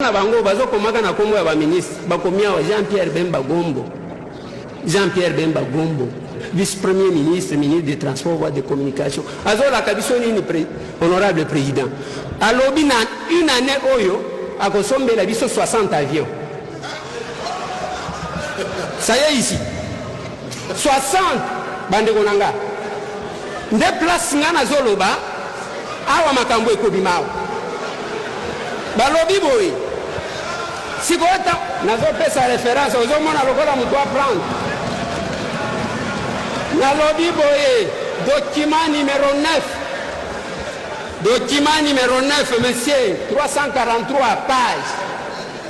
Na bango bazo komaka na kombo ya ba ministre bakomia wa Jean-Pierre Bemba Gombo. Jean-Pierre Bemba Gombo, vice-premier ministre, ministre des Transports, voies de communication. Azola kabisoni ni honorable président. Alobi na une année oyo akosombe la biso 60 avions. Ça y est ici. 60 bande konanga. Nde place ngana zoloba awa makambo ekobimao. Balobi boy. Si vous avez sa référence, vous avez prendre. Nalobi boye, document numéro 9. Document numéro 9, monsieur, 343 pages.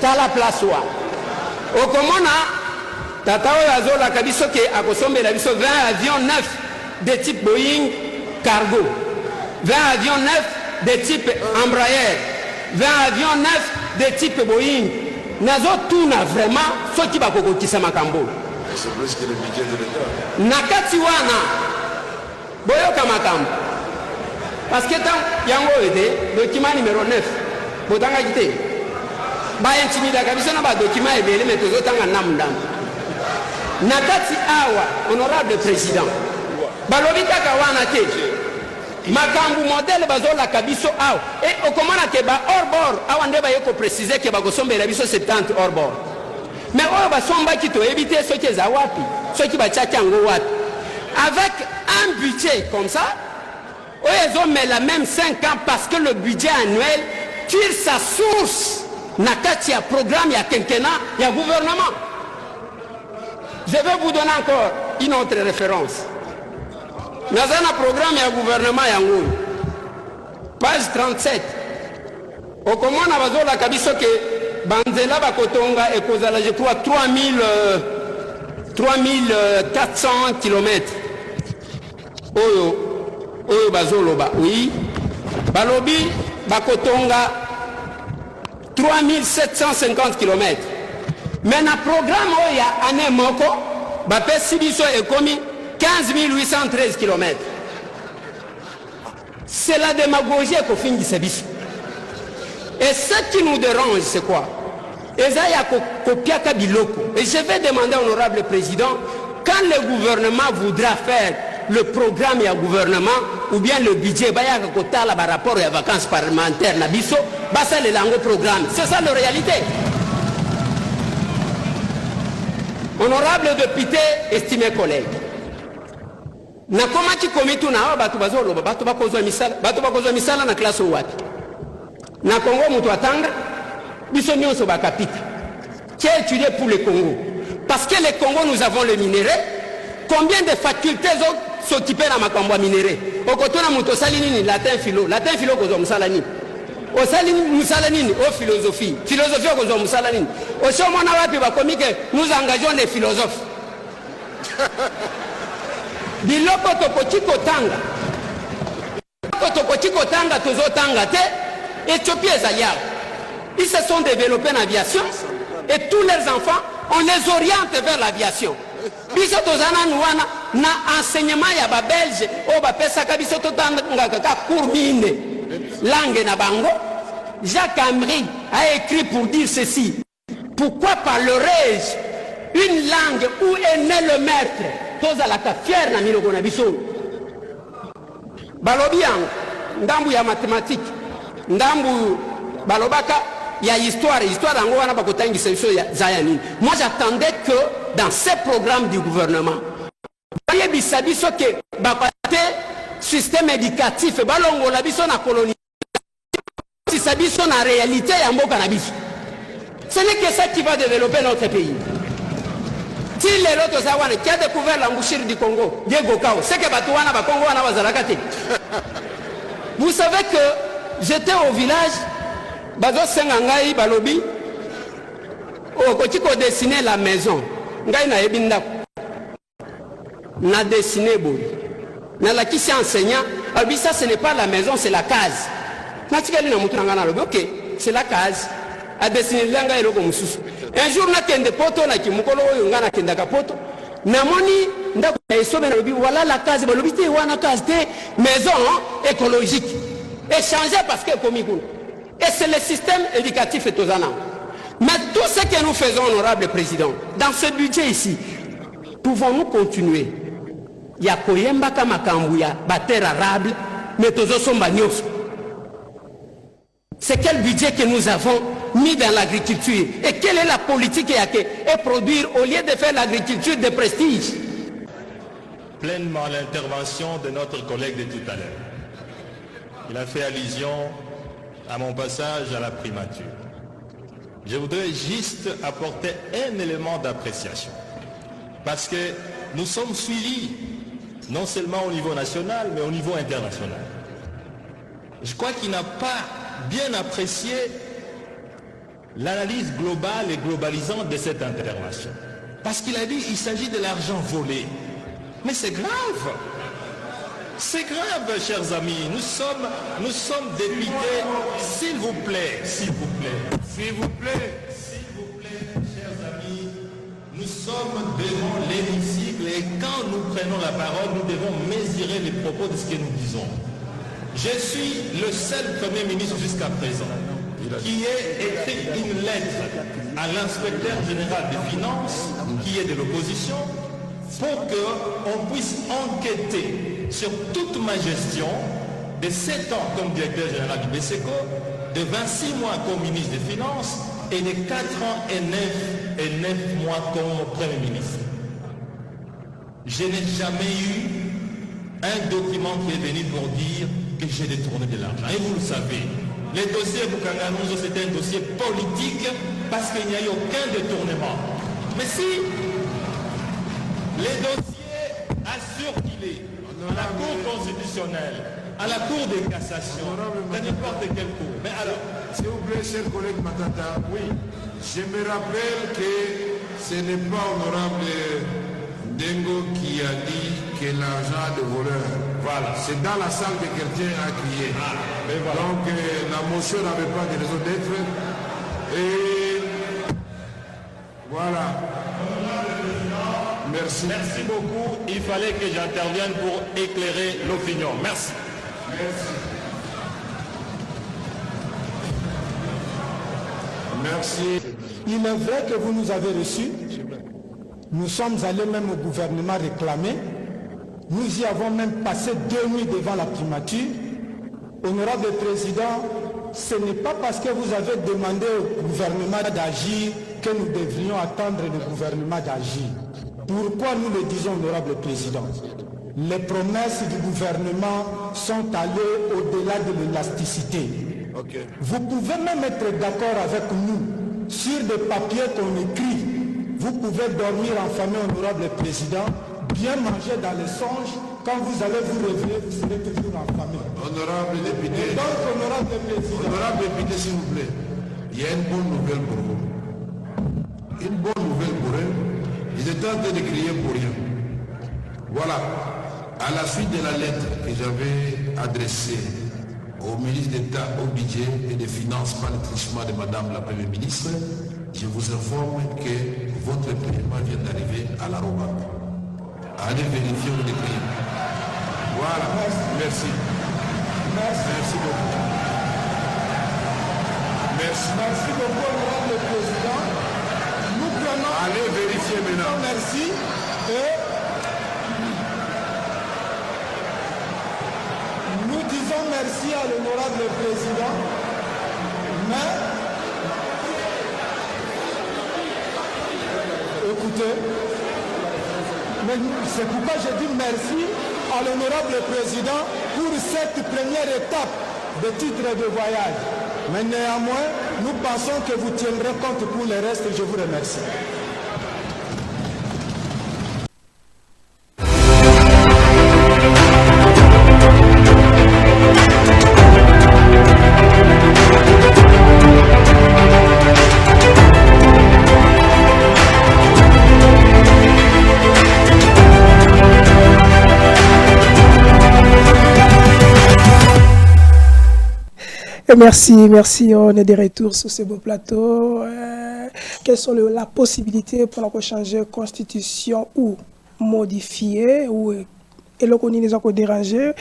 T'as la place où? Au Komona, Tatao Azola Kabisoke a consommé la biso 20 avions 9 de type Boeing cargo. 20 avions 9 de type Embraer. 20 avions 9 de type Boeing. Nazo tuna vraiment ce qui va kokokisa makambo. C'est plus que le budget de l'État. Nakati wana boyoka makambo. Parce que tant yango ede document numéro 9 botanga kite. Ba intimida kabisa na ba document ebele metozo tanga namndam. Nakati awa honorable président. Balobita kawana te. Makambu modèle bazola kabiso aw et au komana ke ba hors bord awande ba yeko préciser ke ba gosombe la biso 70 hors bord mais oyo ba somba kito éviter ce qui za wapi ce qui ba tchaka ngo wapi avec un budget comme ça oyo met la même 5 ans parce que le budget annuel tire sa source nakati ya programme ya quinquennat ya gouvernement. Je vais vous donner encore une autre référence. Nazana programme ya gouvernement yango page 37 okomona bazola kabiso ke banzela bakotonga ekozala je crois 3400 km oyo bazoloba oui balobi bakotonga 3750 km mais na programme oya ane moko bapesi biso ekomi 15 813 km. C'est la démagogie qu'on finit de ce bis. Et ce qui nous dérange, c'est quoi? Et je vais demander à l'honorable président, quand le gouvernement voudra faire le programme et le gouvernement, ou bien le budget, par rapport aux vacances parlementaires, c'est le programme. C'est ça la réalité. Honorable député, estimés collègues, na koma ki komitu na batu bazoloba batu bakozwa misala na classe wapi na Congo mutu atanga biso nyonso bakapita qui a étudié pour le Congo parce que le Congo nous avons le minerai. Combien de facultés s'occuper na makambo ya minerai okotona mutu sali nini latin philo kozwa musala nini osali musala nini o philosophie kozwa musala nini osomona wapi bakomi que nous engageons des philosophes. Biloko tokotiko tanga tozotanga te Éthiopie ezaliao. Ils se sont développés en aviation et tous leurs enfants on les oriente vers l'aviation. Biso tozana nuana na enseignement ya ba belge o ba pesa ka biso totanga ka cours mine langue na bango. Jacques Amri a écrit pour dire ceci: pourquoi parlerais-je une langue où est né le maître? Toza la fière na miloko na biso balobi yango ndambu ya mathématique ndambu balobaka ya histoire yango wana bakotangisa biso za nini. Moi j'attendais que dans ces programmes du gouvernement bayebisa biso ke bakate système éducatif balongola biso na colonisation si biso na réalité ya mboka na biso. Ce n'est que ça qui va développer notre pays. Si les autres qui a découvert l'embouchure du Congo, Diego Kao, c'est que Batouana va Congo na bazalakate. Vous savez que j'étais au village, Bazo Sengangai Balobi, au Kotiko dessiné la maison. Ngai na ebinda. Na dessiné boy. Na la qui s'est enseignant, alors ça ce n'est pas la maison, c'est la case. Na tikali na mutu ngana lobi, OK, c'est la case. A dessiné langa eloko mususu. Un jour na kende poto na kimukolo oyo ngana kenda ka poto namoni ndako esome na lobi voilà la case balobi te wana case te maison écologique échanger parce que komi kuna Et c'est le système éducatif et Tozana. Mais tout ce que nous faisons, honorable président, dans ce budget ici, pouvons-nous continuer? Il y a Koyembaka Makambuya, Bater Arabe, mais Tozo Somba Nyos. C'est quel budget que nous avons mis dans l'agriculture? Et quelle est la politique et produire au lieu de faire l'agriculture de prestige? Pleinement à l'intervention de notre collègue de tout à l'heure. Il a fait allusion à mon passage à la primature. Je voudrais juste apporter un élément d'appréciation. Parce que nous sommes suivis, non seulement au niveau national, mais au niveau international. Je crois qu'il n'a pas bien apprécié l'analyse globale et globalisante de cette intervention. Parce qu'il a dit qu'il s'agit de l'argent volé. Mais c'est grave. C'est grave, chers amis. Nous sommes députés. S'il vous plaît, s'il vous plaît, s'il vous plaît, s'il vous plaît, chers amis, nous sommes devant l'hémicycle et quand nous prenons la parole, nous devons mesurer les propos de ce que nous disons. Je suis le seul Premier ministre jusqu'à présent qui ait écrit une lettre à l'inspecteur général des finances, qui est de l'opposition, pour qu'on puisse enquêter sur toute ma gestion de 7 ans comme directeur général du BCECO, de 26 mois comme ministre des Finances et de 4 ans et 9 mois comme Premier ministre. Je n'ai jamais eu un document qui est venu pour dire que j'ai détourné de l'argent. Et vous le savez, le dossier Bukanganouzo, c'était un dossier politique parce qu'il n'y a eu aucun détournement. Mais si les dossiers assurent qu'il est à la Cour constitutionnelle, à la Cour de cassation, à n'importe quelle cour. Mais alors, s'il vous plaît, cher collègue Matata, oui, je me rappelle que ce n'est pas honorable Dengo qui a dit que l'argent de voleur. Voilà. C'est dans la salle que quelqu'un a crié. Voilà. Donc la motion n'avait pas de raison d'être. Et voilà. Merci. Merci beaucoup. Il fallait que j'intervienne pour éclairer l'opinion. Merci. Merci. Merci. Il est vrai que vous nous avez reçus. Nous sommes allés même au gouvernement réclamer. Nous y avons même passé 2 nuits devant la primature. Honorable Président, ce n'est pas parce que vous avez demandé au gouvernement d'agir que nous devrions attendre le gouvernement d'agir. Pourquoi nous le disons, Honorable Président? Les promesses du gouvernement sont allées au-delà de l'élasticité. Okay. Vous pouvez même être d'accord avec nous sur des papiers qu'on écrit. Vous pouvez dormir en famille, Honorable Président, bien manger dans les songes. Quand vous allez vous réveiller, vous serez toujours en famille. Honorable député. Et donc, Honorable Président. Honorable député, s'il vous plaît, il y a une bonne nouvelle pour vous. Une bonne nouvelle pour eux. Ils étaient en train de crier pour rien. Voilà. À la suite de la lettre que j'avais adressée au ministre d'État au budget et des Finances par le trichement de Madame la Première ministre, je vous informe que votre paiement vient d'arriver à la Roma. Allez vérifier le décret. Voilà. Merci. Merci beaucoup. Merci. Merci beaucoup, Honorable Président. Nous prenons... Allez vérifier maintenant. Merci. Et nous disons merci à l'Honorable Président. Mais, écoutez, c'est pourquoi je dis merci à l'Honorable Président pour cette première étape de titre de voyage. Mais néanmoins, nous pensons que vous tiendrez compte pour le reste. Je vous remercie. Merci, on est de retour sur ce beau plateau. Quelles sont les possibilités pour changer la constitution ou modifier ou et le qu'on nous a dérangé.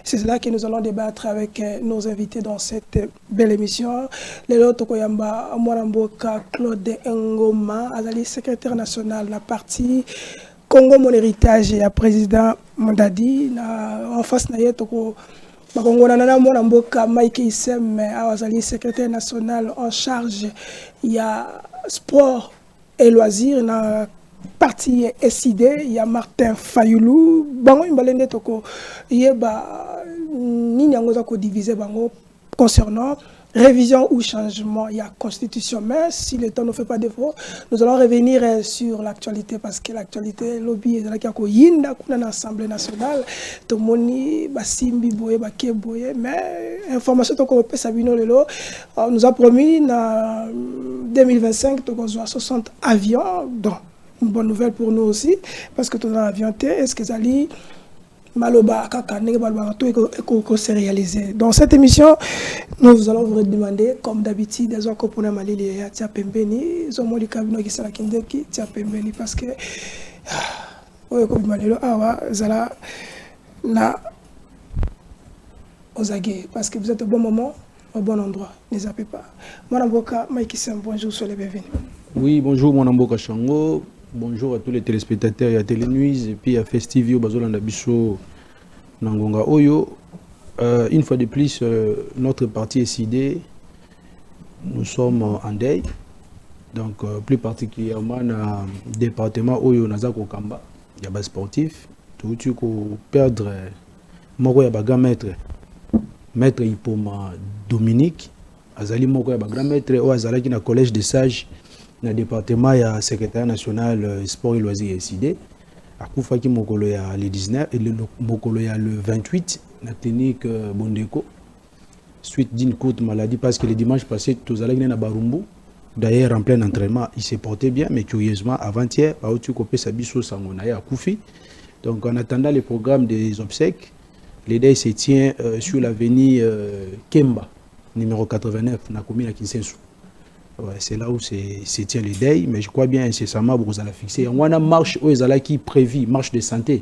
C'est cela que nous allons débattre avec nos invités dans cette belle émission. Les autres Koyamba Mwaramboka Claude Ngoma, Azali secrétaire national la partie Congo Mon Héritage et président Mondadi en face na yetoko Bakongo nana Mwaramboka Mike Issem Azali secrétaire national en charge il y a sport et loisirs na parti SID, il y a Martin Fayoulou, bango imbalende toko yeba ni nyangoza ko diviser bango concernant révision ou changement, il y a constitution, mais si le temps ne fait pas défaut, nous allons revenir sur l'actualité parce que l'actualité lobby est là qui a ko yinda kuna na Assemblée nationale to moni basimbi boye baké boye mais information to ko pesa bino lelo nous a promis na 2025 to ko 60 avions donc une bonne nouvelle pour nous aussi, parce que tout dans l'avion, est-ce que ça lit Maloba, Kaka, tout s'est réalisé. Dans cette émission, nous allons vous demander, comme d'habitude, des gens pour Mali, les Tia Pembeni, ils ont mon cabine qui s'est qui Tia Pembeni, parce que, comme Mali, Zala, na, aux aguets, parce que vous êtes au bon moment, au bon endroit, ne zappez pas. Mon avocat, Mike Issem, bonjour, soyez les bienvenus. Oui, bonjour, mon avocat Chango. Bonjour à tous les téléspectateurs, il y a Télénuise et puis il y a Festivio, Bazolanda Bisso, Nangonga Oyo. Une fois de plus, notre parti SID, nous sommes en deuil. Donc, plus particulièrement dans le département Oyo, Nazako Kamba, il y a des sportifs. Tout tu peux perdre, Moko y a grand maître, maître Ipoma Dominique, Azali Moko y a grand maître, ou Azala qui est dans le collège des sages. Dans le département, il y a le secrétaire national sport et loisirs SID. À Koufaki Mokolo, il y a le 19 et le Mokolo, il y a le 28, la clinique Bondeko. Suite d'une courte maladie, parce que le dimanche passé, tous allés à Barumbu. D'ailleurs, en plein entraînement, il s'est porté bien, mais curieusement, avant-hier, Aoutu Kopé Sabiso Sangonaya à Koufi. Donc, en attendant le programme des obsèques, l'idée se tient sur l'avenue Kemba, numéro 89, Nakomi à Kinsensu. Ouais, c'est là où se tient le deuil, mais je crois bien incessamment vous allez fixer. On a une marche où ils allaient qui prévu, marche de santé,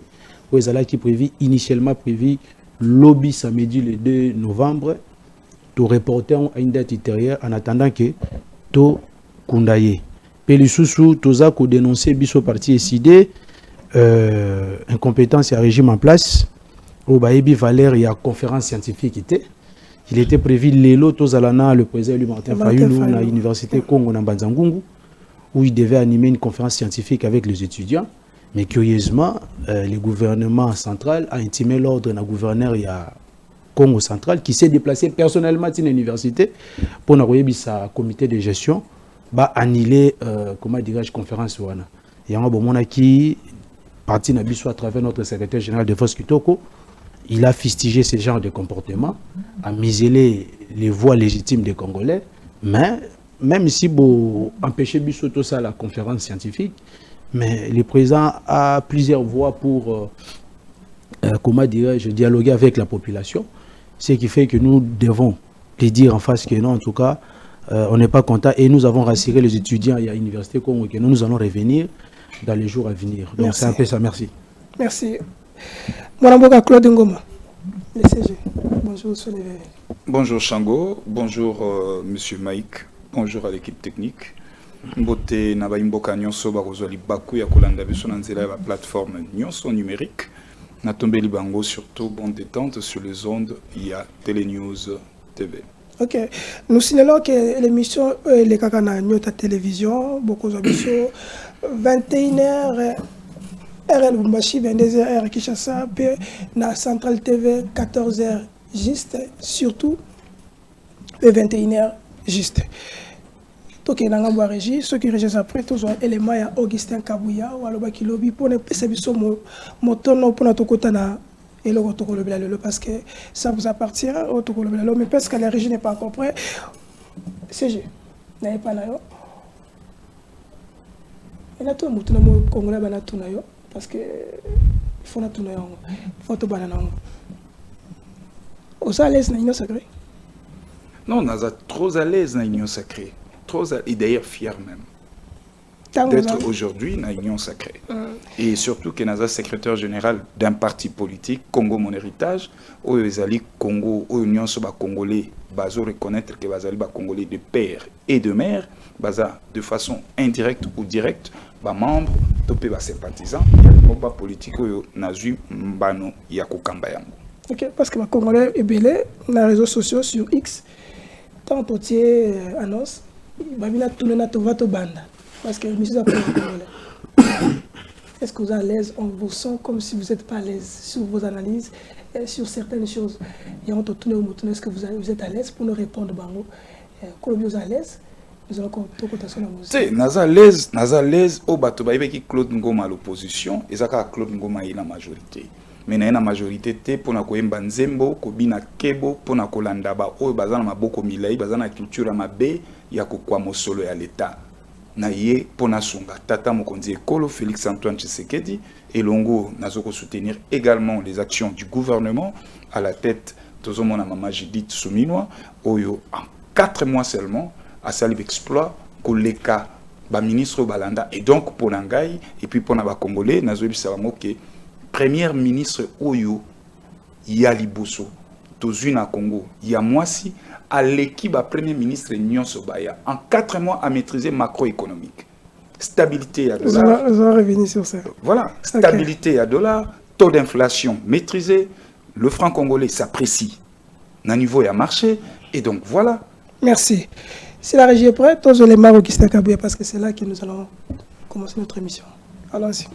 où ils allaient qui prévu, initialement prévu, lobby samedi le 2 novembre, tout reporter à une date ultérieure en attendant que tout kundaye. Pelisusu, tout ça qu'on dénonçait biso parti SID, incompétence et régime en place, au Baïbi Valère, il y a conférence scientifique était. Il était prévu l'élo Tozalana, le président Martin Fayoulou, à l'université Congo Nambanzangungu, où il devait animer une conférence scientifique avec les étudiants. Mais curieusement, le gouvernement central a intimé l'ordre d'un gouverneur Congo central qui s'est déplacé personnellement à l'université pour envoyer sa comité de gestion, annuler, comment dirais-je, conférence. Il y a un bon moment qui, parti à travers notre secrétaire général de Force Kitoko, il a fustigé ce genre de comportement, a muselé les voix légitimes des Congolais, mais même si vous empêchez tout ça la conférence scientifique, mais le président a plusieurs voix pour, comment dirais-je, dialoguer avec la population, ce qui fait que nous devons les dire en face que non, en tout cas, on n'est pas content et nous avons rassuré les étudiants à l'université Congo que nous allons revenir dans les jours à venir. Donc c'est un peu ça, merci. Merci. Mwaramboka Claude Ngoma, le CG. Bonjour, Soleil. Bonjour Chango, bonjour Monsieur Mike, bonjour à l'équipe technique. Mbote Nabaimboka Nyonso Barozoli Baku ya Kolanda Biso Nanzela la plateforme Nyonso numérique. Natombe Libango surtout bonne détente sur les ondes, il y a Télénews TV. Ok, nous signalons que l'émission Les Kakana Nyota Télévision, beaucoup de 21h. RL Bumbashi, 22h, Kishasa, puis na Central TV, 14h juste, surtout, et 21h juste. Donc, il y a un régie, ceux qui régissent après, tous les éléments, il y a Augustin Kabouya, ou alors qui lobby pour ne pas savoir mon tonneau pour notre côté, et le retour parce que ça vous appartient, au retour mais parce que la régie n'est pas encore prête. CG, n'avez pas là. Il y a tout le monde congolais, il y a tout le monde. Parce que il faut tout le monde. Il faut tout le monde. Vous êtes à l'aise dans l'union sacrée? Non, on est trop à l'aise dans l'union sacrée. Trop à... Et d'ailleurs fier même. d'être aujourd'hui dans l'Union sacrée. Et surtout que nous secrétaire général d'un parti politique, Congo Mon Héritage, où les alliés Congo, où l'Union Congolais, bazo reconnaître que les alliés Congolais de père et de mère, baza de façon indirecte ou directe, membres, topé sympathisants, il y a des politiques où nazu mbano yakokamba yango. Ok, parce que les Congolais est belé dans les réseaux sociaux sur X, tant que tu annonce, il va tourner dans votre bande. Parce que monsieur Congolais. Est-ce que vous êtes à l'aise? On vous sent comme si vous n'êtes pas à l'aise sur vos analyses, sur certaines choses. Et on te tourne au mouton. Est-ce que vous êtes à l'aise pour nous répondre? Quand vous êtes à l'aise, nous allons compter sur la musique. Nous à l'aise au bateau qui Claude Ngoma à l'opposition et ça Claude Ngoma est la majorité. Mais na majorité te pour na koyemba nzembo kobina kebo pour na kolanda ba o bazana maboko milai bazana culture mabe ya kokwa mosolo ya l'état na ye pour na sunga tata mokonzi ekolo Félix Antoine Tshisekedi et longo nazoko soutenir également les actions du gouvernement à la tête tozomona mama Judith Suminwa oyo en 4 mois seulement a sali exploit koleka ba ministre balanda et donc pour nangai et puis pour na ba congolais nazo bisa bangoke Premier ministre Oyo Yaliboso, Tozuna Congo, Yamwasi, à l'équipe à Premier ministre Nyonso Baya, en 4 mois à maîtriser macroéconomique. Stabilité à dollar. Vous allez revenir sur ça. Voilà, stabilité à dollar, taux d'inflation maîtrisé, le franc congolais s'apprécie. D'un niveau à marché, et donc voilà. Merci. Si la régie est prête, tous les Marocains Kabouya, parce que c'est là que nous allons commencer notre émission. Allons-y.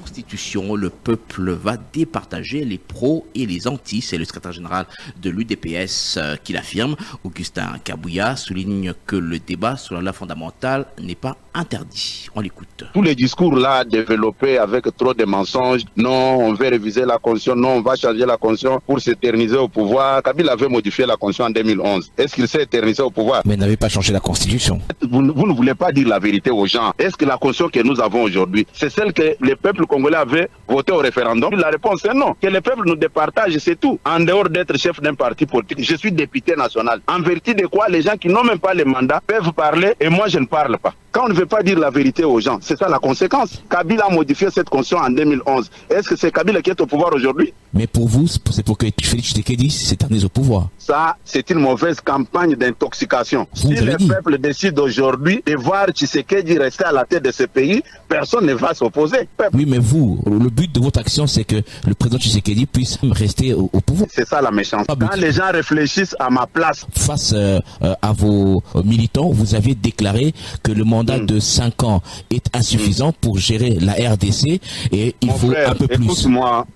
Constitution, le peuple va départager les pros et les antis. C'est le secrétaire général de l'UDPS qui l'affirme. Augustin Kabouya souligne que le débat sur la loi fondamentale n'est pas interdit. On l'écoute. Tous les discours là développés avec trop de mensonges, non, on veut réviser la Constitution, non, on va changer la Constitution pour s'éterniser au pouvoir. Kabila avait modifié la Constitution en 2011. Est-ce qu'il s'est éternisé au pouvoir? Mais il n'avait pas changé la Constitution. Vous ne voulez pas dire la vérité aux gens. Est-ce que la Constitution que nous avons aujourd'hui, c'est celle que le peuple congolais avait voté au référendum? La réponse est non. Que le peuple nous départage, c'est tout. En dehors d'être chef d'un parti politique, je suis député national. En vertu de quoi les gens qui n'ont même pas le mandat peuvent parler et moi je ne parle pas. Quand on ne veut pas dire la vérité aux gens, c'est ça la conséquence. Kabila a modifié cette constitution en 2011. Est-ce que c'est Kabila qui est au pouvoir aujourd'hui? Mais pour vous, c'est pour que Félix Tshisekedi s'éternise au pouvoir. Ça, c'est une mauvaise campagne d'intoxication. Si le peuple décide aujourd'hui de voir Tshisekedi rester à la tête de ce pays, personne ne va s'opposer. Oui, mais vous, le but de votre action, c'est que le président Tshisekedi puisse rester au pouvoir. C'est ça la méchanceté. Quand les gens réfléchissent à ma place. Face à vos militants, vous avez déclaré que le mandat de 5 ans est insuffisant pour gérer la RDC et il faut un peu plus.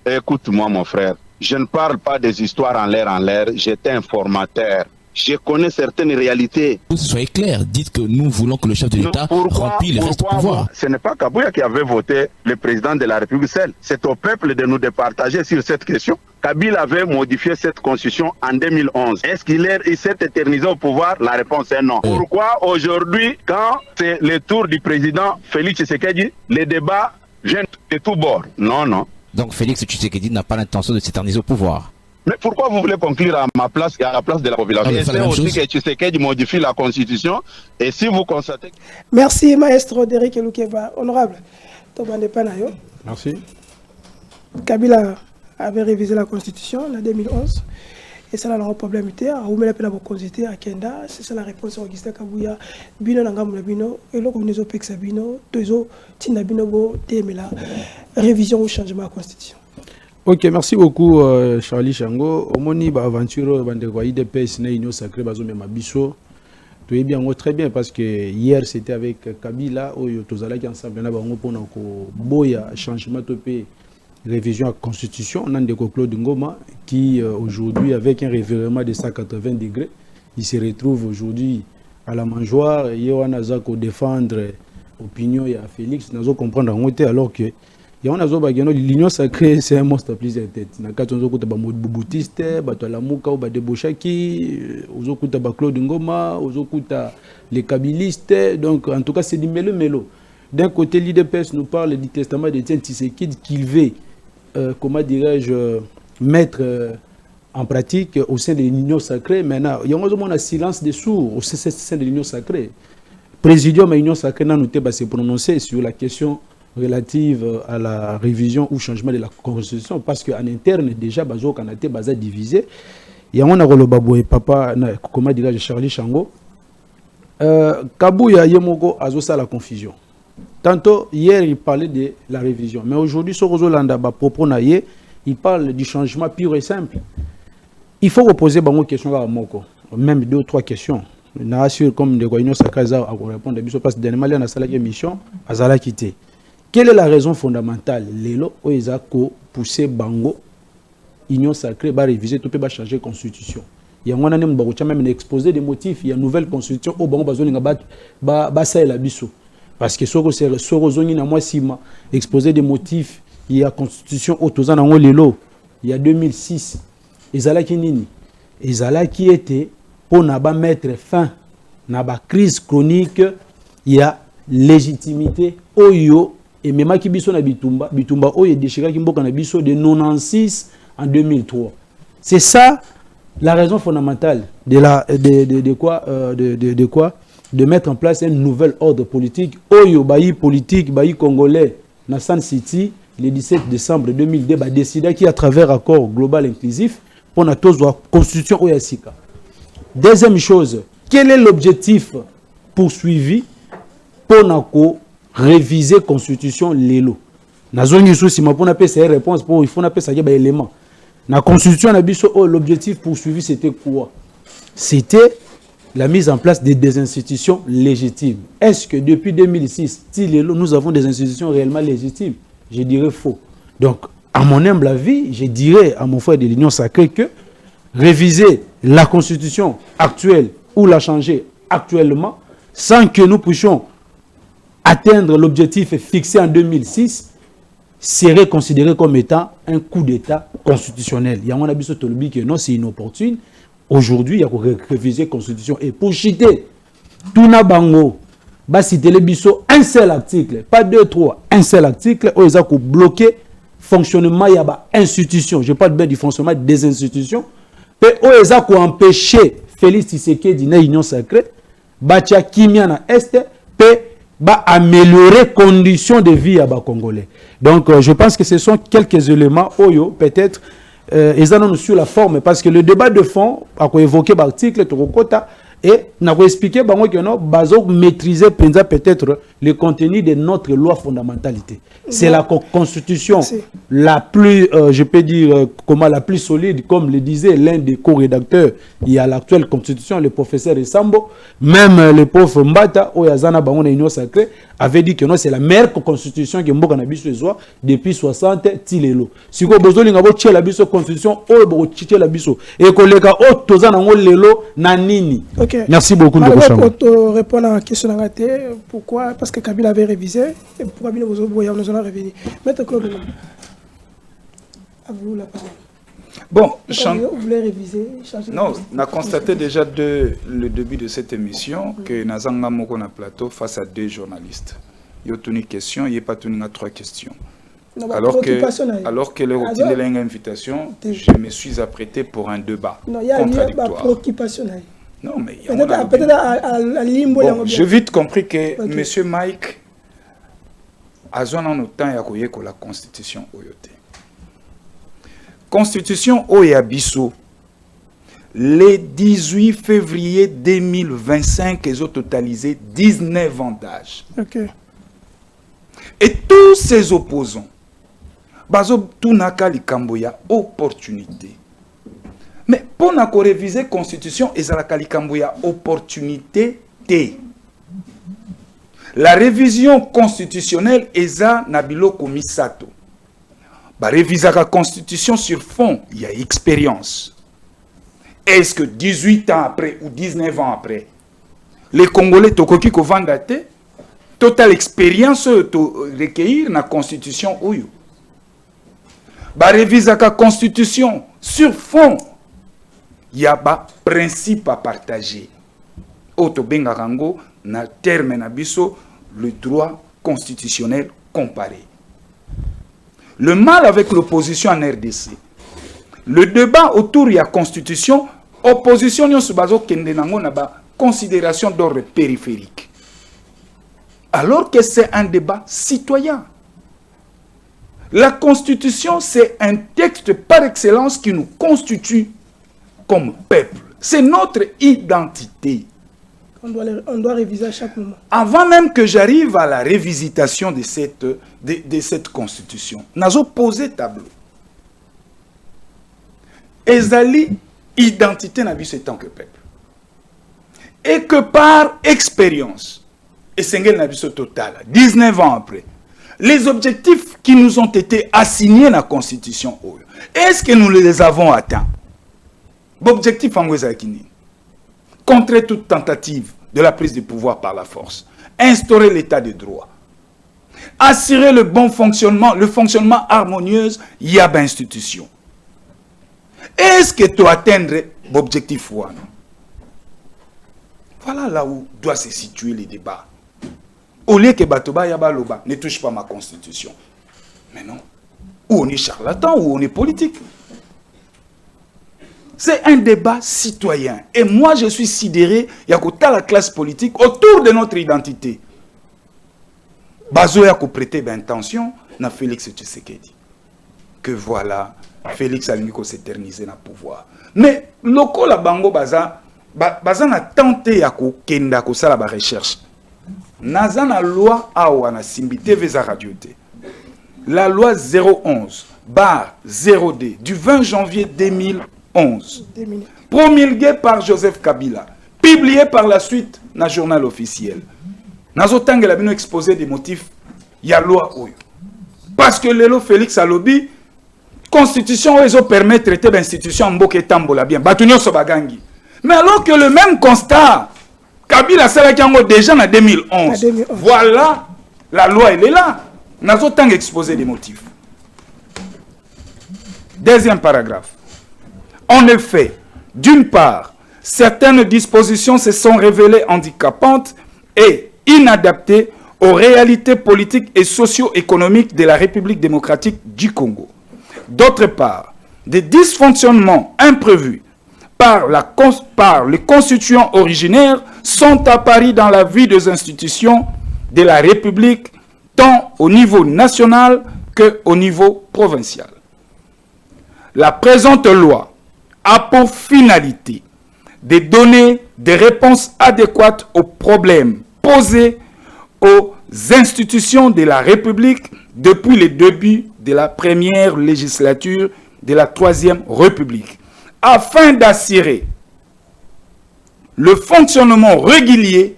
Écoute-moi mon frère, je ne parle pas des histoires en l'air, j'étais informateur. Je connais certaines réalités. Soyez clair, dites que nous voulons que le chef de l'État remplisse le reste du pouvoir. Ce n'est pas Kabouya qui avait voté le président de la République seul. C'est au peuple de nous départager sur cette question. Kabila avait modifié cette constitution en 2011. Est-ce qu'il s'est éternisé au pouvoir? La réponse est non. Pourquoi aujourd'hui, quand c'est le tour du président Félix Tshisekedi, les débats viennent de tous bords? Non, non. Donc Félix Tshisekedi n'a pas l'intention de s'éterniser au pouvoir. Mais pourquoi vous voulez conclure à ma place et à la place de la population? C'est aussi que Tshisekedi modifie la constitution et si vous constatez... Merci maestro Derek Lukeba. Honorable, merci. Kabila avait révisé la constitution en 2011 et ça n'a pas de problème. On met la peine à vous consulter à Kenda. C'est ça la réponse à Augustin Kabouya. Bino Nangamula Bino et là on nous a Bino, Tozo, Tina Bino Bo, Temela, révision ou changement de la constitution. Ok, merci beaucoup Charlie Chango. Omoni ba aventure bande kwa IDPS na Union Sacrée bazo mema biso. Tu es bien très bien parce que hier c'était avec Kabila oyo tozalaki ensemble na bango pona ko boya changement topé révision à constitution on a ndeko Claude Ngoma qui aujourd'hui avec un revirement de 180 degrés, il se retrouve aujourd'hui à la mangeoire et on a za ko défendre opinion ya Félix nazo comprendre en côté alors que l'Union sacrée, c'est un monstre à plusieurs têtes. Na kati on ba boutiste, ba la muka ou ba debochaki, ozokuta ba Claude Ngoma, ozokuta les kabilistes. Donc en tout cas c'est du mélo. D'un côté l'IDPS nous parle du testament de Tshisekedi qu'il veut, comment dirais-je, mettre en pratique au sein de l'Union sacrée. Maintenant, il y a un silence des sourds au sein de l'Union sacrée. présidium Union Sacrée n'a noté s'est prononcé sur la question relative à la révision ou changement de la constitution parce qu'en interne déjà bazo kanate baza divisé. Il y a un rolobabo papa comment dirais-je Charlie Chango Kabouya Yemoko azosa la confusion. Tantôt hier il parlait de la révision mais aujourd'hui Sorozo Landa ba propos naie il parle du changement pur et simple. Il faut reposer bango question à moko même 2 ou 3 questions. Na assure comme de Union Sacrée à répondre parce que dernièrement il y a une émission azala quitté. Quelle est la raison fondamentale lelo oezako pousser bango Union Sacrée va réviser tout peut changer la constitution. Il y a même exposé des motifs, il y a une nouvelle constitution au bango bazolinga ba ça la biso parce que sorozoni na moi sima exposé des motifs, il y a constitution au tozana ngo lelo il y a 2006 ezala ki nini ezala qui était pour na ba mettre fin na ba crise chronique il y a légitimité oyo et même qui biso na bitumba oyo déchira ki mboka na biso de 96 en 2003. C'est ça la raison fondamentale de mettre en place un nouvel ordre politique oyo bayi politique bayi congolais na San City le 17 décembre 2002 ba décidé qui à travers accord global inclusif pour na tozo constitution oyo sika. Deuxième chose, quel est l'objectif poursuivi pour na réviser la constitution lelo? Na zone souci ma pour na pesa réponse pour il faut na pesa ba élément. La constitution na biso l'objectif poursuivi c'était quoi? C'était la mise en place des institutions légitimes. Est-ce que depuis 2006, nous avons des institutions réellement légitimes? Je dirais faux. Donc, à mon humble avis, je dirais à mon frère de l'Union Sacrée que réviser la constitution actuelle ou la changer actuellement sans que nous puissions atteindre l'objectif fixé en 2006 serait considéré comme étant un coup d'État constitutionnel. Il y a un avis que non, c'est inopportune. Aujourd'hui, il y a réviser la constitution. Et pour chiter, tout n'a bango, bah citer les biso, un seul article, pas 2, 3, un seul article, où ils ont bloqué le fonctionnement de l'institution. Je parle bien du fonctionnement des institutions. Et où ils ont empêché Félix Tshisekedi de l'Union Sacrée, bah tia kimia na est, bah améliorer les conditions de vie à bas congolais. Donc je pense que ce sont quelques éléments oyo peut-être ils en ont sur la forme parce que le débat de fond a évoqué l'article Torokota et n'a expliqué que non bazo maîtriser peut-être le contenu de notre loi fondamentalité. C'est la constitution la plus je peux dire comment la plus solide comme le disait l'un des co-rédacteurs il y a l'actuelle constitution le professeur Esambo même le prof Mbata Oyazana Bango na Union Sacrée avait dit que non c'est la meilleure constitution que mboka na biso ezwa depuis 60 tilelo. Siko bozolinga bo tchela biso constitution o bo tchela la biso et koleka o tozana ngo lelo na nini. Okay. Merci beaucoup. Pour répondre à la question, pourquoi? Parce que Kabila avait révisé. Et pourquoi nous allons revenir. Maître Claude, à vous la parole. Bon, vous voulez réviser? Non, on a constaté déjà le début de cette émission que nous avons un plateau face à 2 journalistes. Il y a une question, il n'y a pas 3 questions. Non, alors que le retour de l'invitation, je me suis apprêté pour un débat contradictoire. Préoccupation. Non, mais peut-être à limbo. Bon, j'ai vite compris que M. Mike a temps la constitution oyote. Constitution oyabiso. Le 18 février 2025, ils ont totalisé 19 ans d'âge. Okay. Et tous ces opposants, bazo tunaka likamboya opportunité. Mais pour nous réviser la constitution, il y a opportunité T. La révision constitutionnelle est Nabilo Komisato. Réviser la constitution sur fond, il y a expérience. Est-ce que 18 ans après ou 19 ans après, les Congolais tokoki ko vandate, total expérience recueillir na constitution oyo. Réviser la constitution sur fond. Il y a un principe à partager. Auto bengarango na terme na biso le droit constitutionnel comparé. Le mal avec l'opposition en RDC. Le débat autour de la constitution, opposition n'y a pas de considération d'ordre périphérique. Alors que c'est un débat citoyen. La Constitution, c'est un texte par excellence qui nous constitue comme peuple. C'est notre identité. On doit réviser à chaque moment. Avant même que j'arrive à la révisitation de cette Constitution, nous avons posé tableau. Ezali, identité n'a vu ce tant que peuple. Et que par expérience, et c'est un avis total, 19 ans après, les objectifs qui nous ont été assignés dans la Constitution, est-ce que nous les avons atteints? L'objectif en Wezakini, contrer toute tentative de la prise de pouvoir par la force, instaurer l'état de droit, assurer le bon fonctionnement, le fonctionnement harmonieux, il y a une institution. Est-ce que tu atteindre l'objectif? Voilà là où doit se situer les débats. Au lieu que Batoba Yabaloba ne touche pas ma constitution. Mais non. Ou on est charlatan, ou on est politique. C'est un débat citoyen. Et moi, je suis sidéré, il y a la classe politique autour de notre identité. Bazo a prêté intention na Félix Tshisekedi. Que voilà, Félix Alingi s'éterniser dans le pouvoir. Mais loko la bango baza na tenté ya ko kenda ko sala ba recherche. Naza na loi awa na simbi TV za radio te. La loi 011/0D du 20 janvier 2011, promulguée par Joseph Kabila, publiée par la suite dans le journal officiel. Nazo tangela bino exposé des motifs ya loi oyo. Parce que lelo Félix Alobi constitution oyo permet de traiter l'institution mboke tambola bien. Batunyo so bagangi. Mais alors que le même constat Kabila Salakiango déjà en 2011. Voilà, la loi elle est là. Nous avons tant exposé des motifs. Deuxième paragraphe. En effet, d'une part, certaines dispositions se sont révélées handicapantes et inadaptées aux réalités politiques et socio-économiques de la République démocratique du Congo. D'autre part, des dysfonctionnements imprévus par les constituants originaires sont apparus dans la vie des institutions de la République, tant au niveau national qu'au niveau provincial. La présente loi a pour finalité de donner des réponses adéquates aux problèmes posés aux institutions de la République depuis le début de la première législature de la Troisième République, afin d'assurer le fonctionnement régulier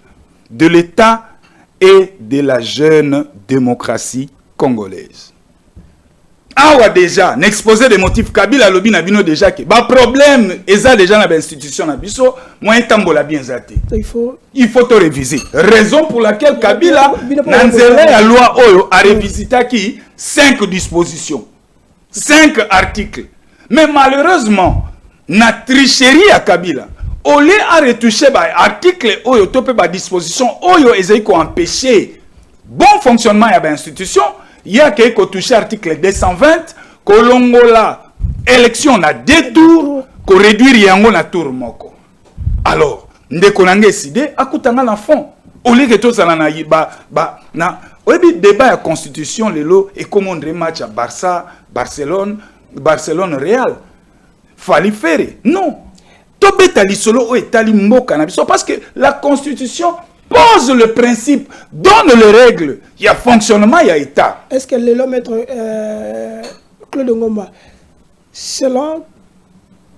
de l'État et de la jeune démocratie congolaise. Awa déjà, n'exposer des motifs Kabila lobi na bino déjà que ba problème eza déjà na institution na biso moyen tambola bien zate. Il faut to réviser. Raison pour laquelle Kabila nanzela la loi oyo a revisité qui 5 dispositions, 5 articles. Mais malheureusement, na tricherie à Kabila, au lieu de retoucher l'article oyo topé ba disposition oyo ezai ko empêcher bon fonctionnement de l'institution, il y a que toucher l'article 220 ko longola élection na 2 tours ko réduire yango na tour moko. Alors, ndeko na décidé akutanga na fond au lieu que to sala na na obi débat ya constitution lelo et comme on match à Barça, Barcelone Real. Fallait faire. Non. Parce que la Constitution pose le principe, donne les règles. Il y a fonctionnement, il y a État. Est-ce que le maître Claude Ngoma, selon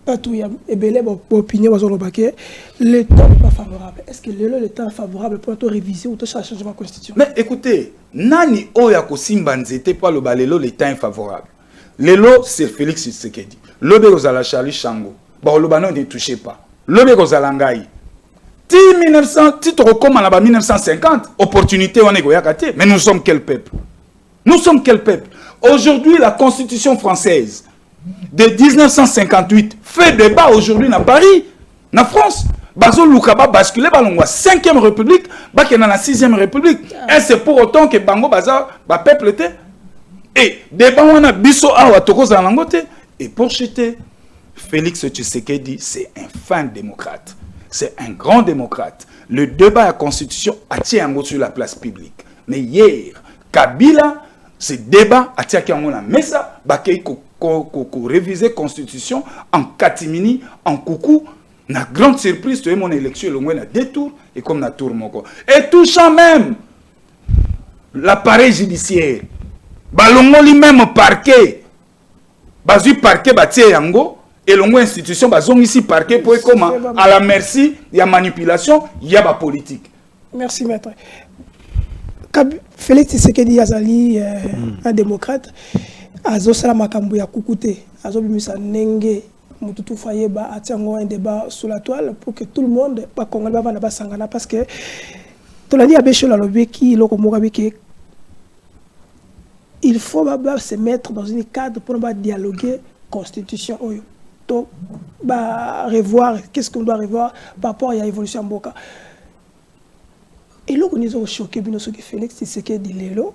Patouya et Belé, opinion, le temps n'est pas favorable. Est-ce que le temps est favorable pour réviser ou changer la Constitution? Mais écoutez, Nani Oyako Simbanzete pas le balelo, le temps est favorable. Lelo, c'est Félix Tshisekedi. Lobe Kozala Charlie Chango. Bon, le banon ne touchez pas. Lobe Kozala Ngai. Titre comme en 1950, opportunité on est goyakate. Mais nous sommes quel peuple? Nous sommes quel peuple? Aujourd'hui, la Constitution française de 1958 fait débat aujourd'hui dans Paris, en France. Bazo Lukaba basculé balongwa 5e République, bakena la 6e République. Et c'est pour autant que Bango Baza ba peuple était. Et débat on a biso awa tokoza langote. Et pour chuter, Félix Tshisekedi, c'est un fin démocrate. C'est un grand démocrate. le débat à la Constitution a tient sur la place publique. Mais hier, Kabila, ce débat a tient la mesa, bakei ko réviser la Constitution en catimini, en coucou. La grande surprise, tu mon élection, le moins à 2 tours, et comme la tour moko. Et touchant même l'appareil judiciaire, balongo lui-même parquet, bazu parquet batie yango, et l'ongo institution bazong ici parquet pour comment à la merci, il y a manipulation, il y a la politique. Merci maître. Félix Tshisekedi Azali, un démocrate, azo sala makambo ya kukute, azo bimisa nenge mututu fayeba atiango un débat sur la toile pour que tout le monde pas congolais va na sangana parce que to la dit abesho la lobeki loko mokabiki il faut se mettre dans un cadre pour dialoguer constitution oyo to ba revoir qu'est-ce qu'on doit revoir par rapport à l'évolution en Boka et là on est choqué bino ce que Félix Tshisekedi lelo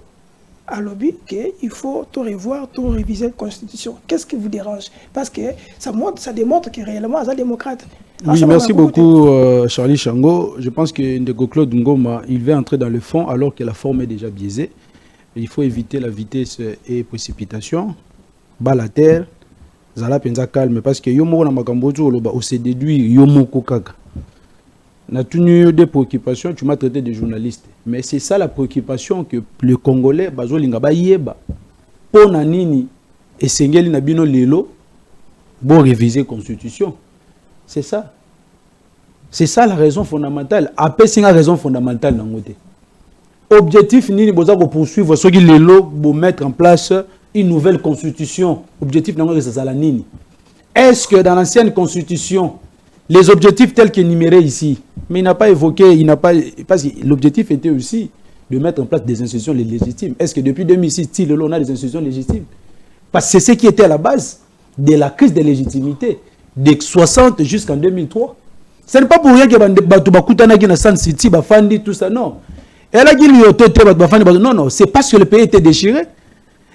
à lobby qu'il faut tout revoir, tout réviser la Constitution. Qu'est-ce qui vous dérange? Parce que ça démontre que réellement, c'est un démocrate. Oui, merci beaucoup, Charlie Chango. Je pense que Ndeko Claude Ngoma, il va entrer dans le fond alors que la forme est déjà biaisée. Il faut éviter la vitesse et précipitation. Bas la terre, Zala penza calme, parce que yomo na makambozo loba on se déduit yomo kokaka. On a tenu des préoccupations, tu m'as traité de journaliste. Mais c'est ça la préoccupation que le Congolais, bazo lingaba yeba, pona nini, et sengeli na bino lelo, bon réviser la Constitution. C'est ça. C'est ça la raison fondamentale. Après, c'est la raison fondamentale dans le objectif nini boza ko poursuivre ceux qui lelo pour mettre en place une nouvelle constitution. Objectif nango c'est ça la nini. Est-ce que dans l'ancienne constitution les objectifs tels qu'énumérés ici, mais il n'a pas évoqué, il n'a pas, parce que l'objectif était aussi de mettre en place des institutions légitimes. Est-ce que depuis 2006, on a des institutions légitimes? Parce que c'est ce qui était à la base de la crise de légitimité, de 60 jusqu'en 2003. Ce n'est pas pour rien que City, Bafandi, tout ça, non. Non, c'est parce que le pays était déchiré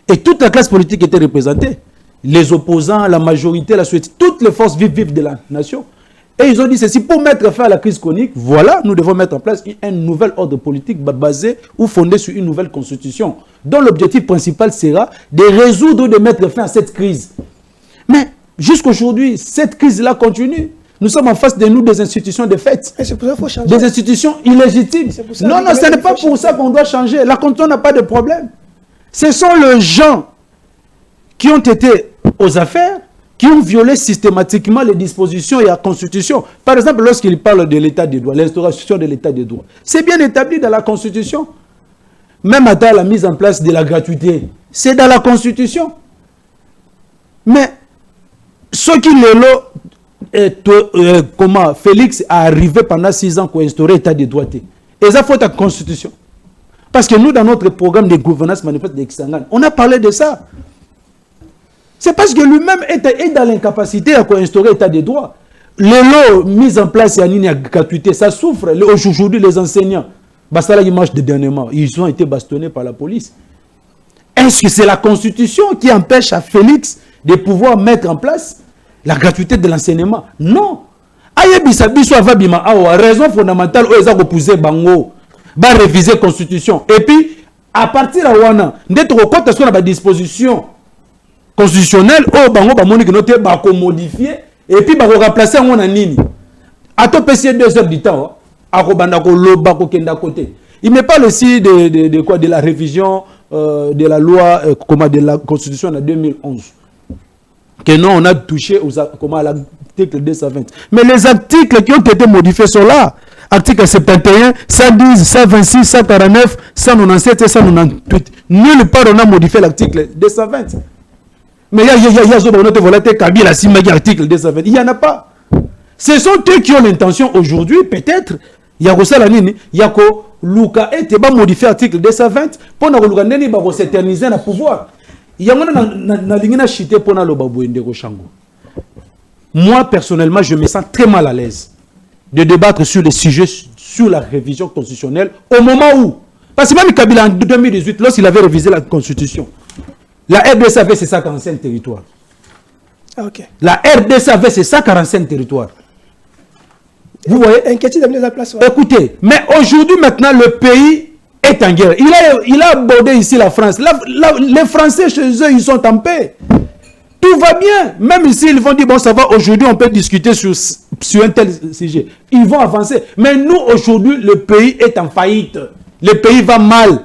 et toute la classe politique était représentée. Les opposants, la majorité, la société, toutes les forces vives de la nation. Et ils ont dit ceci, pour mettre fin à la crise chronique, voilà, nous devons mettre en place un nouvel ordre politique basé ou fondé sur une nouvelle constitution, dont l'objectif principal sera de résoudre ou de mettre fin à cette crise. Mais jusqu'aujourd'hui, cette crise-là continue. Nous sommes en face de nous des institutions de fait. Et c'est pour ça qu'il faut changer. Des institutions illégitimes. Non, non, ce n'est pas pour ça qu'on doit changer. La constitution n'a pas de problème. Ce sont les gens qui ont été aux affaires, qui ont violé systématiquement les dispositions et la Constitution. Par exemple, lorsqu'il parle de l'état des droits, l'instauration de l'état des droits, c'est bien établi dans la Constitution. Même à la mise en place de la gratuité, c'est dans la Constitution. Mais ce qui comment Félix a arrivé pendant 6 ans pour instaurer l'état des droits, et ça faut la Constitution. Parce que nous, dans notre programme de gouvernance manifeste de Kisangani, on a parlé de ça. C'est parce que lui-même est dans l'incapacité à instaurer l'état des droits. Les lois mises en place à la gratuité, ça souffre. Aujourd'hui, les enseignants, dernièrement, ils ont été bastonnés par la police. Est-ce que c'est la Constitution qui empêche à Félix de pouvoir mettre en place la gratuité de l'enseignement? Non. Raison fondamentale, ils ont opposé Bango, réviser la Constitution. Et puis, à partir de là, on a des dispositions constitutionnel oh bango ba moni que noté ba ko modifier et puis ba ko remplacer en nini ato pc 2 heures du temps ako banda ko loba ko kenda côté il n'est pas le si de quoi de la révision de la loi comment de la constitution en 2011 que non on a touché aux comment à l'article 220 mais les articles qui ont été modifiés sont là article 71 110 126 149 197 et 198 nulle part on a modifié l'article 220. Mais il y a article 220. Il n'y en a pas. Ce sont eux qui ont l'intention aujourd'hui, peut-être, il y a Luka et Teba modifier l'article 220 pour nous s'éterniser dans le pouvoir. Il y a moi, personnellement, je me sens très mal à l'aise de débattre sur les sujets, sur la révision constitutionnelle, au moment où, parce que même Kabila en 2018, lorsqu'il avait révisé la constitution, la RDC avait ses 145 territoires. Okay. La RDC avait ses 145 territoires. Vous voyez? Inquiétude de la place. Écoutez, mais aujourd'hui, maintenant, le pays est en guerre. Il a abordé ici la France. Les Français, chez eux, ils sont en paix. Tout va bien. Même ici, ils vont dire, bon, ça va, aujourd'hui, on peut discuter sur un tel sujet. Ils vont avancer. Mais nous, aujourd'hui, le pays est en faillite. Le pays va mal.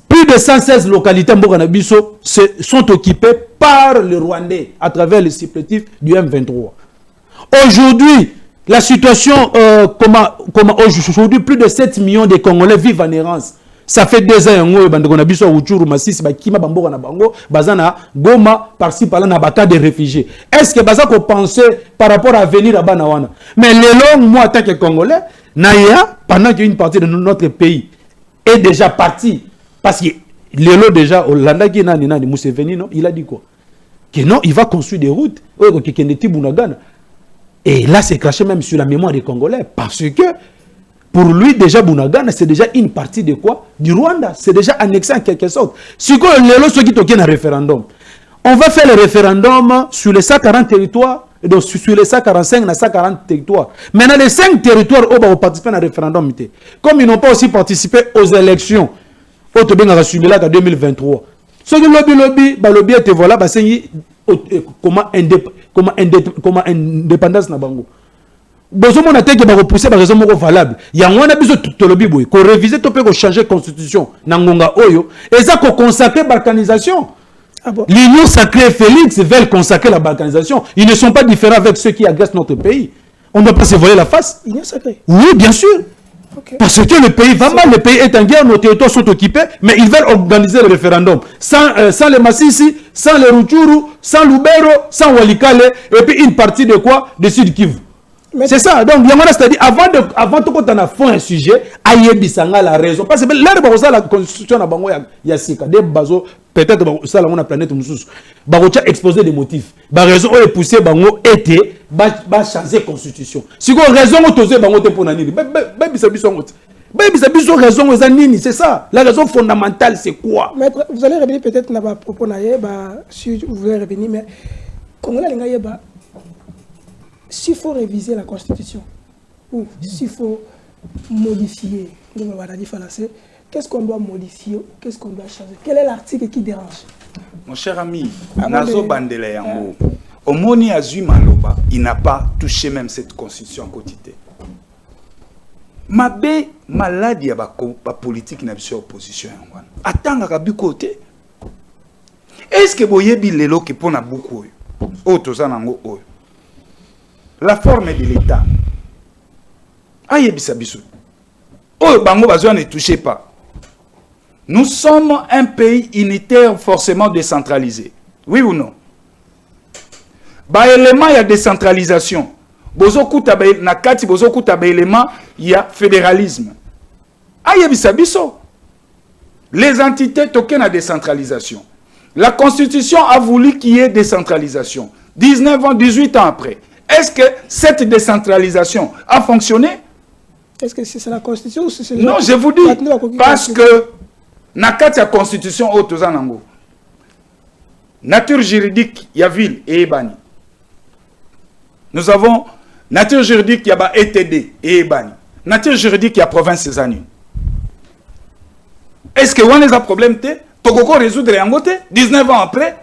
Plus de 116 localités Mbokanabiso sont occupées par les Rwandais à travers les supplétifs du M23. Aujourd'hui, la situation, aujourd'hui, plus de 7 millions de Congolais vivent en errance. Ça fait 2 ans que Goma, par-ci, par-là, n'a pas de réfugiés. Est-ce que Baza qu'on pensait par rapport à venir à Banawana? Mais les longs mois, en tant que Congolais, pendant qu'une partie de notre pays est déjà partie, parce que Lélo déjà, il a dit quoi? Que non, il va construire des routes. Et là, c'est craché même sur la mémoire des Congolais. Parce que, pour lui, déjà, Bunagana, c'est déjà une partie de quoi? Du Rwanda. C'est déjà annexé en quelque sorte. Si Lélo, ceux qui toquent un référendum, on va faire le référendum sur les 140 territoires, donc sur les 145, les 140 territoires. Maintenant, les 5 territoires où on va participer à un référendum, comme ils n'ont pas aussi participé aux élections, en 2023. Ceux qui lobby était voilà, comment indépendance na bango. Bozo mon attaque ba repousser ba raison moko valable. Ya ngwana biso to lobby boy, ko réviser to pe ko changer constitution na ngonga oyo, et ça ko consacrer balkanisation. Ah bon? L'Union sacrée Félix veulent consacrer la balkanisation. Ils ne sont pas différents avec ceux qui agressent notre pays. On ne doit pas se voiler la face. L'Union sacrée. Oui, bien sûr. Okay. Parce que le pays va mal, le pays est en guerre, nos territoires sont occupés, mais ils veulent organiser le référendum. Sans les Massissi, sans les Rutshuru, sans Lubero, sans Walikale, et puis une partie de quoi? De Sud Kivu. C'est ça. Donc, c'est-à-dire, avant tout, quand on a fait un sujet, Ayebisanga la raison. Parce que là, la constitution il y a des bases, peut-être ça, on a planète Moussous. Barotia exposer des motifs. La raison est poussée, bango était, changer constitution. Si vous avez raison, vous avez bango pour nani. C'est ça. La raison fondamentale, c'est quoi? Maître, vous allez revenir peut-être dans votre propos, si vous voulez revenir, mais Congolais, s'il faut réviser la constitution ou s'il faut modifier, qu'est-ce qu'on doit modifier, qu'est-ce qu'on doit changer? Quel est l'article qui dérange? Mon cher ami, Nazo Bandele Yango, Omoni Azui Maloba, il n'a pas touché même cette constitution à côté. Mabe maladie à la politique n'a pas opposition. Attends à la côté. Est-ce que vous avez dit que pour na beaucoup la forme de l'État. Ne touchez pas. Nous sommes un pays unitaire forcément décentralisé. Oui ou non? Il y a décentralisation. Il y a fédéralisme. Les entités toquent la décentralisation. La Constitution a voulu qu'il y ait décentralisation. 19 ans, 18 ans après. Est-ce que cette décentralisation a fonctionné? Est-ce que c'est la Constitution ou c'est... Non, je vous dis, parce que dans la Constitution, nature juridique, il y a ville et Ebani. Nous avons nature juridique, il y a ETD et Ebani. Nature juridique, il y a province Cézanine. Est-ce que on a un problème? Tokoko résoudre en côté 19 ans après,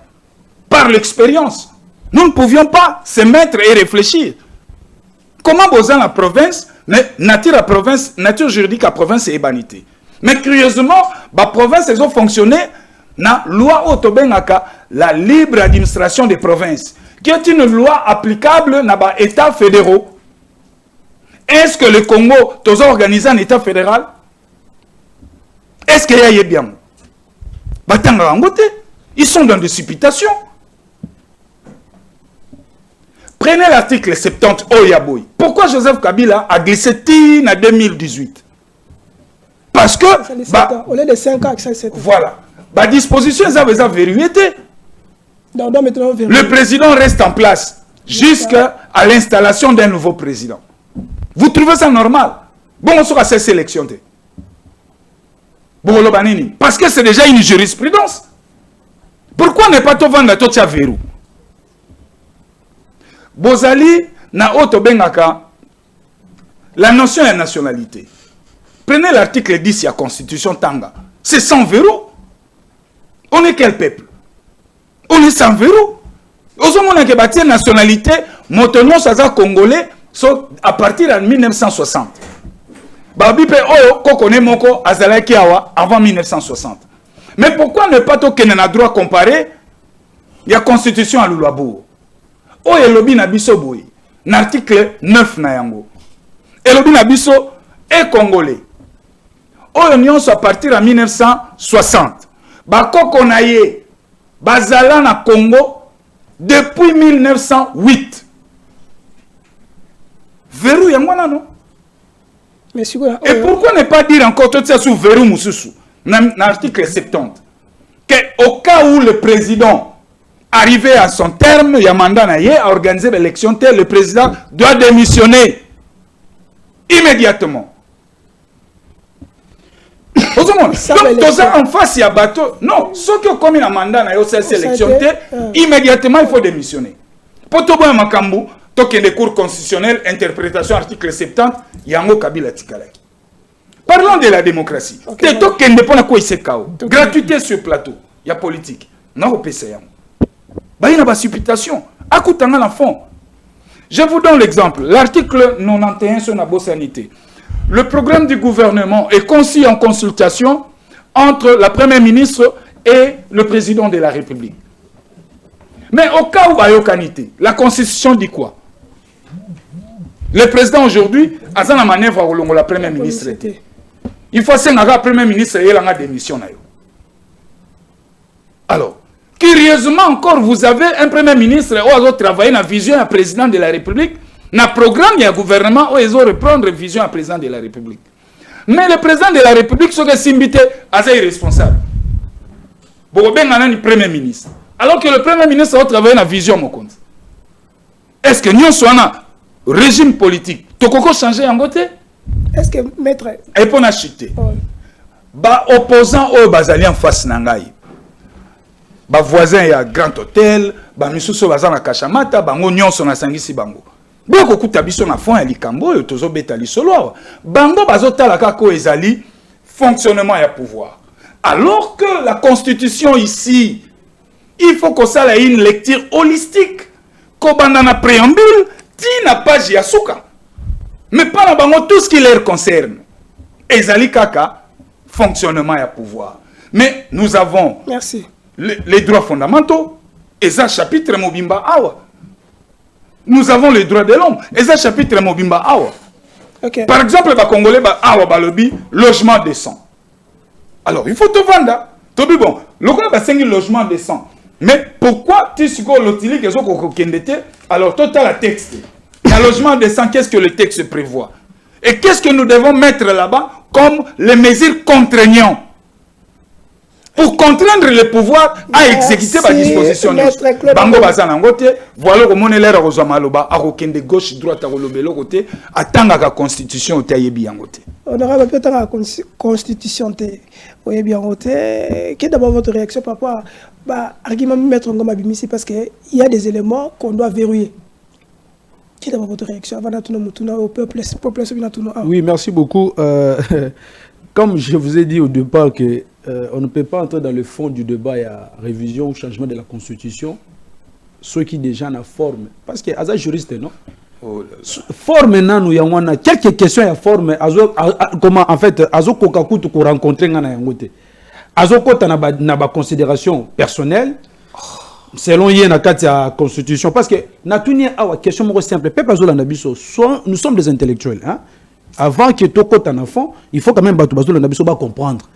par l'expérience. Nous ne pouvions pas se mettre et réfléchir. Comment besoin la province, mais nature juridique à province est ébanité. Mais curieusement, la province, elles ont fonctionné dans la loi Otobenaka, la libre administration des provinces, qui est une loi applicable dans les États fédéraux. Est-ce que le Congo a organisé un État fédéral? Est-ce qu'il y a bien? Ils sont dans des supputations. Prenez l'article 70 Oyaboy. Pourquoi Joseph Kabila a glissé en 2018? Parce que... au lieu de 5 ans, c'est 7 ans. Voilà. La disposition, ça va verrouiller. Le président reste en place jusqu'à l'installation d'un nouveau président. Vous trouvez ça normal? Bon, on sera ces élections. Parce que c'est déjà une jurisprudence. Pourquoi ne pas tout vendre à tout ça verrou? Bozali na oto bengaka La notion de nationalité. Prenez l'article 10 de la Constitution Tanga. C'est sans verrou. On est quel peuple? On est sans verrou. On a bâti nationalité, motonon saza congolais, à partir de 1960. Babi pe oyo kokone moko azalaki awa avant 1960. Mais pourquoi ne pas tokener na droit comparé? Il y a constitution à Lulabo. Oyo elobi na biso boy. L'article 9 na yango. Elobi na biso est congolais. Oyo nyonso à partir de 1960. Bakoko na ye bazala na Congo depuis 1908. Verrou yango non? Et pourquoi ne pas dire encore tout ça sous verrou mususu dans l'article 70 qu'au cas où le président arrivé à son terme, il y a mandat à organiser l'élection, le président doit démissionner immédiatement. Donc, en face, il y a bateau. Non, ceux qui ont commis un mandat à cette élection, immédiatement, il faut démissionner. Pour tout le monde, token des cours constitutionnels, interprétation article 70, yango kabila tikalaki. Parlons de la démocratie. Okay, token dépend à quoi il s'est cao. Gratuité sur plateau, il y a politique. Non, au PCA. Bah, il y a une supputation. À coup de l'enfant. Je vous donne l'exemple. L'article 91 sur la sanité. Le programme du gouvernement est conçu en consultation entre la première ministre et le président de la République. Mais au cas où il y a yokanité, la constitution dit quoi? Le président aujourd'hui a la manœuvre à la première ministre. Il faut que la première ministre ait la démission. Alors, curieusement encore, vous avez un premier ministre qui a travaillé dans la vision du président de la République, dans le programme du gouvernement où ils ont reprendre la vision du président de la République. Mais le président de la République, ce que Simbité, est irresponsable. Bon, ben, on a un premier ministre. Alors que le premier ministre a travaillé dans la vision mon compte. Est-ce que nous sommes un régime politique? Tu peux changer en côté? Est-ce que maître? Et pour acheter. Bah opposant au bazali en face nangai. Bah voisin il y a grand hôtel, bah misuso bazana kachamata, bah nyonso na sangisi bango. Boko kuta biso na fond ya likambo yo tozo betali solo. Bango bazotala kako ezali fonctionnement ya pouvoir. Alors que la constitution ici, il faut qu'on ait une lecture holistique. Qu'on ait un préambule, tina page yasuka. Mais pas dans tout ce qui les concerne. Ezali kaka, fonctionnement et pouvoir. Mais nous avons les droits fondamentaux. Eza chapitre mobimba awa. Nous avons les droits de l'homme. Eza chapitre mobimba awa. Par exemple, les Congolais awa balobi logement décent. Alors il faut te vendre. Tobi bon, le gars va 5 logements décents. Mais pourquoi tu sais que l'utilise que ce alors total la texte. Un logement décent, qu'est-ce que le texte prévoit? Et qu'est-ce que nous devons mettre là-bas comme les mesures contraignantes pour contraindre le pouvoir à exécuter ma disposition. Bango bazanangote, voilà comment on est là aux amaloba, à aucun de gauche droite à l'obélo côté, attendre la constitution au taillebi en côté. On aura peut-être la constitution au taillebi en côté. Quelle est d'abord votre réaction par rapport à l'argument mettre en gomme ici parce qu'il y a des éléments qu'on doit verrouiller. Quelle est d'abord votre réaction avant d'atteindre au peuple? Oui, merci beaucoup. Comme je vous ai dit au départ que on ne peut pas entrer dans le fond du débat, il y a révision ou changement de la Constitution, ceux qui déjà na forme. Parce que as juriste, non? Forme, non, il y a quelques questions, il y a forme. Comment, en fait, azo kokakutu ko rencontrer ngana yangote. Azo kota na ba considération personnelle, selon yena kati ya Constitution. Parce que na tuni awa question mo simple. Peuple azo landa biso, nous sommes des intellectuels, hein? Avant que to kota na fond, il faut quand même bato bazo landa biso ba comprendre.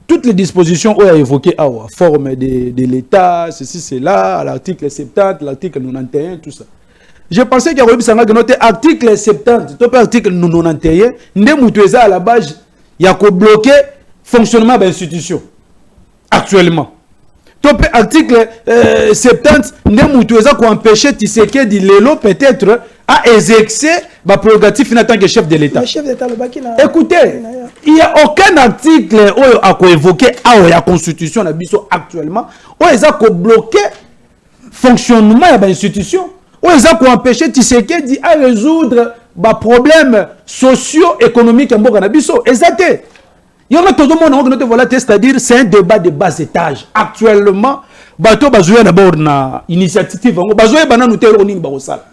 Toutes les dispositions ont évoqué la forme de l'État, ceci, cela, l'article 70, l'article 91, tout ça. Je pensais qu'il y avait notre article 70, l'article 91, à la base, il y a bloqué le fonctionnement de l'institution actuellement. L'article 70, il a empêché Tshisekedi Lelo peut-être à exercer la prérogative en tant que chef de l'État. Écoutez, il n'y a aucun article qui a évoqué la Constitution actuellement où il a bloqué le fonctionnement de l'institution, où il a empêché Tshisekedi à résoudre ba problème socio-économique en mboka na biso ezate. Yonga tout le monde voilà, c'est-à-dire c'est un débat de bas étage. Actuellement, bato bazoya d'abord na initiative ngo bazoya bana nous tero nini ba sala.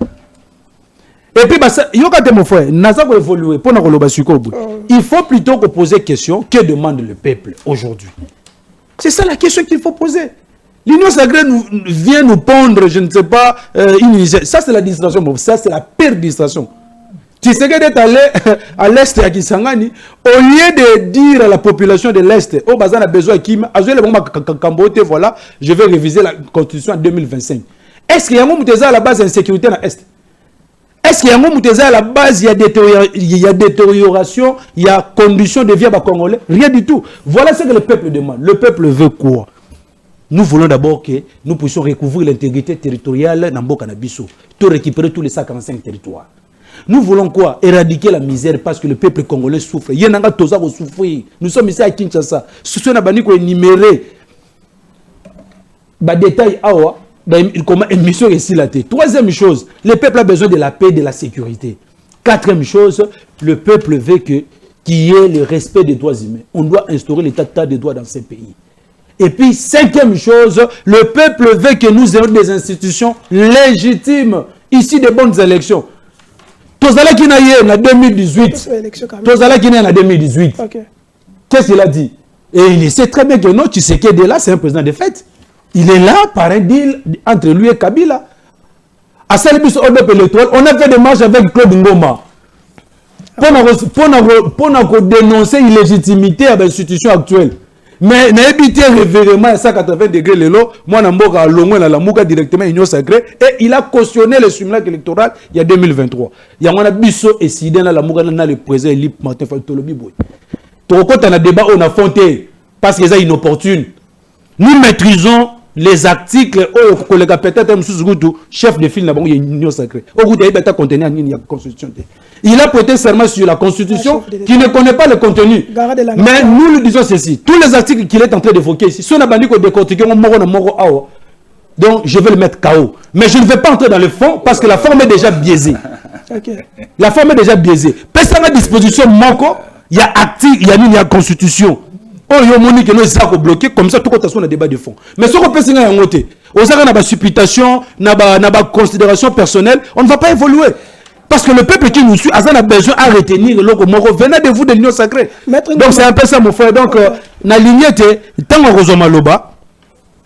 Et puis yoka te mon frère, naza ko évoluer pour na koloba sikobu. Il faut plutôt poser question que demande le peuple aujourd'hui. C'est ça la question qu'il faut poser. L'Union sacrée vient nous pondre, je ne sais pas, une initiative. Ça c'est la distraction, ça c'est la pire distraction. Tu sais que d'être allé à l'Est à Kisangani, au lieu de dire à la population de l'Est, oh, Bazan a besoin de voilà, je vais réviser la Constitution en 2025. Est-ce qu'il y a un à la base d'insécurité dans l'Est? Est-ce qu'il y a un à la base, il y a détérioration, il y a conditions de vie à Congolais? Rien du tout. Voilà ce que le peuple demande. Le peuple veut quoi? Nous voulons d'abord que nous puissions recouvrir l'intégrité territoriale dans Mboka na biso, tout récupérer tous les 145 territoires. Nous voulons quoi? Éradiquer la misère parce que le peuple congolais souffre. Il y a un toza qui souffre. Nous sommes ici à Kinshasa. Ce sont des gens qui énuméré des détails. Comment émission ici la tête. Troisième chose, le peuple a besoin de la paix et de la sécurité. Quatrième chose, le peuple veut qu'il y ait le respect des droits humains. On doit instaurer l'état des droits dans ces pays. Et puis, cinquième chose, le peuple veut que nous ayons des institutions légitimes. Ici, des bonnes élections. Tozala qui n'a eu en 2018. Tozala qui n'a eu en 2018. Qu'est-ce qu'il a dit? Et il sait très bien que non, tu sais qu'il est là, c'est un président de fait. Il est là par un deal entre lui et Kabila. À Salibus Odep électoral, on a fait des marches avec Claude Ngoma. Pour dénoncer l'illégitimité à l'institution actuelle. Mais n'a évité révérément à 180 degrés le lot, moi n'amboka longue la mouka directement union sacrée et il a cautionné le simulacre électoral il y a 2023. Il y a un biso et sidé dans la mouka dans le président Elip Martin Fatolobi Boy. Toko on a débat on a fonté parce que c'est inopportune. Nous maîtrisons les articles au collègue peut-être chef de file là il y a une union sacrée. Au bout de bêta contenir une constitution. Il a prêté serment sur la Constitution qui ne connaît pas le contenu. Mais nous lui disons ceci. Tous les articles qu'il est en train d'évoquer ici, si on a banni qu'on décortique, donc je vais le mettre KO. Mais je ne vais pas entrer dans le fond parce que la forme est déjà biaisée. La forme est déjà biaisée. Personne à disposition, manco, il y a article, il y a Constitution. Oh, il y a Monique qui nous a bloqué comme ça, tout le monde a débat de fond. Mais ce qu'on peut signer en côté, aux arrêts, on a supputation, on a considération personnelle, on ne va pas évoluer. Parce que le peuple qui nous suit a besoin de retenir le logo moro venant de vous de l'Union sacrée. Donc c'est un peu ça mon frère. Donc la ligne était tant qu'on rejoint Maloba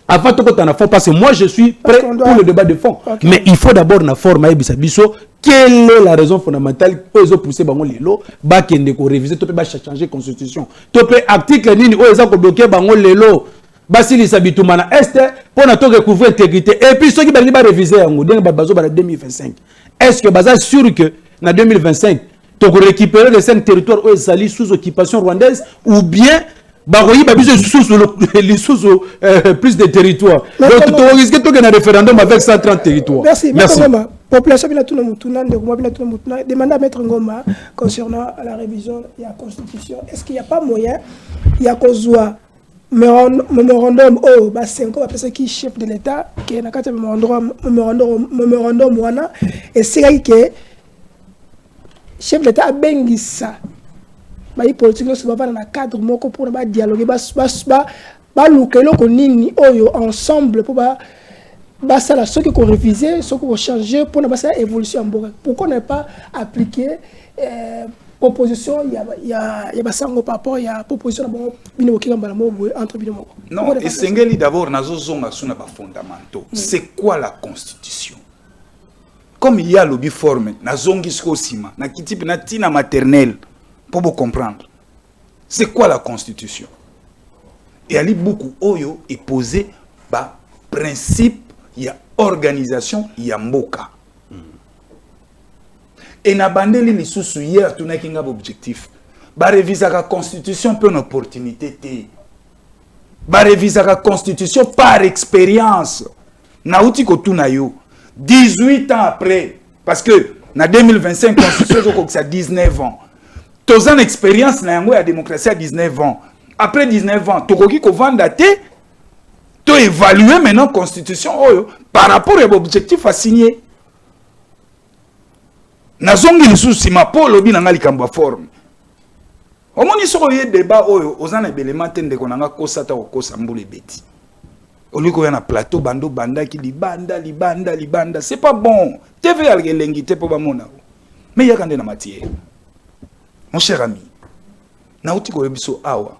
avant tout qu'on a fond parce que moi je suis prêt pour le débat de fond. Mais il faut d'abord na forme biso. Quelle est la raison fondamentale pour les pousser bango lelo ba kende ko réviser to peut changer constitution. To peut article nini o eza ko bloquer bango lelo. Basili sabitumana est pour na to recouvrir intégrité et puis ceux qui ba réviser yango den ba bazo ba 2025. Est-ce que Baza sûr que en 2025, tu vas récupérer les 5 territoires où ils sont sous occupation rwandaise ou bien Baroyi va sous plus de territoires. Donc tu risques de un référendum avec 130 territoires. Merci. Population demande à Maître Ngoma concernant la révision de la Constitution. Est-ce qu'il n'y a pas moyen, il y a qu'on soit memorandum oh bah c'est encore parce qui chef de l'État qui est dans le memorandum wana et c'est que chef de l'État a bengi ça bah il politique là va dans le cadre moko pour ba dialoguer ba lukelo ko nini oyo ensemble pour ba ça là ce que qu'on réviser ce qu'on changer pour na ça évolution en boka pourquoi ne pas appliquer proposition il y a basango par rapport il y a proposition entre bino. Non, et sengeli d'abord nazo zonga suna ba fondamentaux. C'est quoi la constitution? Comme il y a lobby forme nazongi sko sima na kitipe na tina maternelle pour vous comprendre. C'est quoi la constitution? Et ali beaucoup oyo est posé ba principe il y a organisation il y a mboka. Et na bandeli li sous hier tout n'a qu'un objectif. Ba réviser la constitution pour une opportunité té. Ba réviser la constitution par expérience. Na outi ko tout na yo 18 ans après parce que na 2025 constitution c'est 19 ans. Tous en expérience na yango ya démocratie à 19 ans. Après 19 ans, to koki ko vanda té to évaluer maintenant constitution par rapport à l'objectif à signer. nazongi lisusu sima po lobi na ngali kamba forme omoni soko ye débat oyo ozana belema te ndeko nanga kosa ta kosa mbule beti oliko ya na plateau bando banda ki libanda c'est pas bon TV ya lengi te po ba mona mais ya kande na matière mon cher ami na uti ko biso awa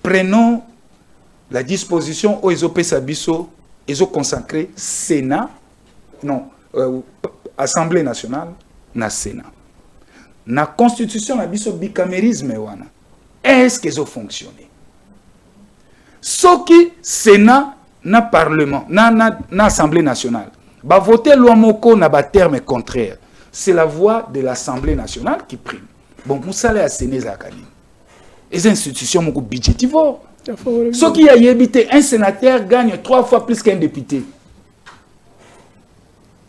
prenons la disposition où ils ont payé biso ils ont consacré Sénat non Assemblée nationale na Sénat na constitution na biso bicamérisme wana est-ce qu'ils ont fonctionné ce qui Sénat na parlement na Assemblée nationale ba voter loi moko na ba terme contraire c'est la voix de l'Assemblée nationale qui prime bon musala ya Sénat zakani les institutions moko budgétivore ce qui a évité un sénateur gagne 3 fois plus qu'un député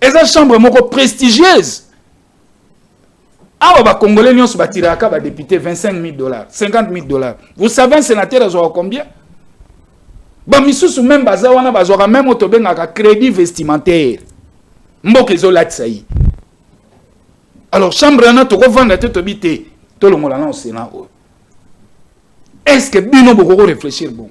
et la chambre moko prestigieuse ah Congolais nyonso batiraka ba député $25,000 $50,000 vous savez un sénateur a combien ba misusu même baza wana bazora même otobengaka crédit vestimentaire mboka ezolatisa yi alors chambre na toko vanda te tobité to longola na au Sénat est-ce que bino boko réfléchir bon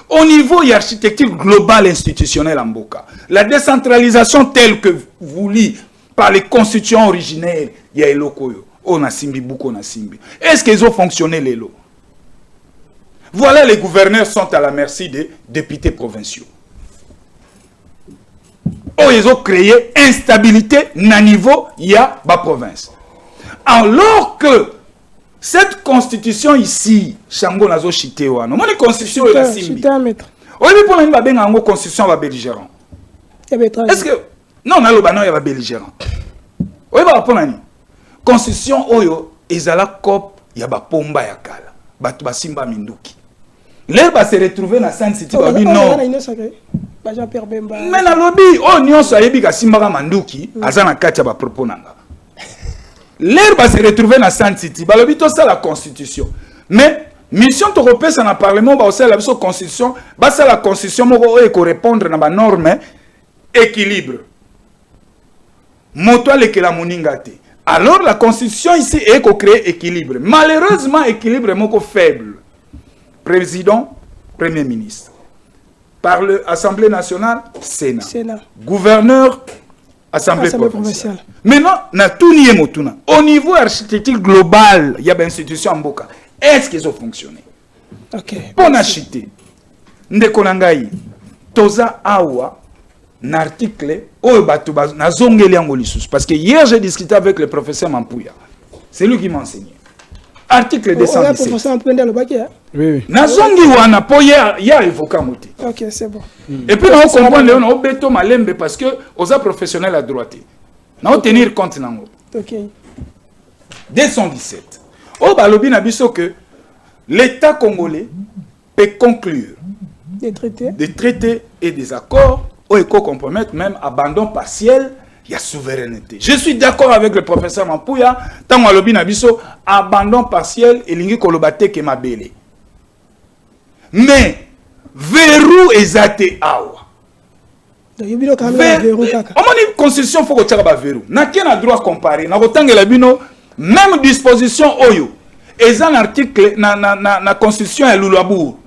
au niveau de l'architecture globale institutionnelle en Mboka, la décentralisation telle que voulue par les constituants originaires, il y a Elokoyo, on a Simbi, beaucoup on a Simbi. Est-ce qu'ils ont fonctionné les lots? Voilà, les gouverneurs sont à la merci des députés provinciaux. Oh, ils ont créé instabilité na niveau, il y a la province. Alors que cette constitution ici, Chango Nazo Chitewa, non, la constitution est la Simbi. Oui, mais pour nous, il y a une constitution belligérante. Est-ce que. Non, il y a un belligérant. Oui, mais pour nous, constitution, il y a la COP, il y a la Pomba Yakala, il y a Simba Minduki. Là, il va se retrouver dans Sainte City. Non. Mais dans le lobby, il y a Simba Minduki, il y a un Katia propos. L'air va se retrouver dans Sainte City. C'est la constitution. Mais, mission européenne dans le Parlement, c'est la constitution. C'est la constitution qui répondre à la norme équilibre. Alors, la constitution ici est créée équilibre. Malheureusement, équilibre est faible. Président, Premier ministre. Par l'Assemblée nationale, Sénat. Gouverneur, Assemblée provinciale. Maintenant, au niveau architecture global, il y a une institution en Boka. Est-ce qu'ils ont fonctionné? Pour acheter, Ndekonangaï, Toza Awa, un article, parce que hier j'ai discuté avec le professeur Mampouya. C'est lui qui m'a enseigné. Article 217. Oui. Nazongi wana po ya évoqué moté. OK, c'est bon. Et puis on comprend on beto malembe parce que osa professionnel à droite. Na tenir compte nango. OK. 217. O balobi na biso que l'État congolais peut conclure des traités et des accords ou compromettre même abandon partiel. Il y a souveraineté. Je suis d'accord avec le professeur Mampouya. Tant que l'obin abisso abandon partiel et lingi kolobate ke mabele. Mais verrou ezate awa. Omoni constitution faut que tu aies verrou. Na qui a droit comparer. Na kotanga la bino même disposition oyo. Ezan article na constitution ya Lulabour.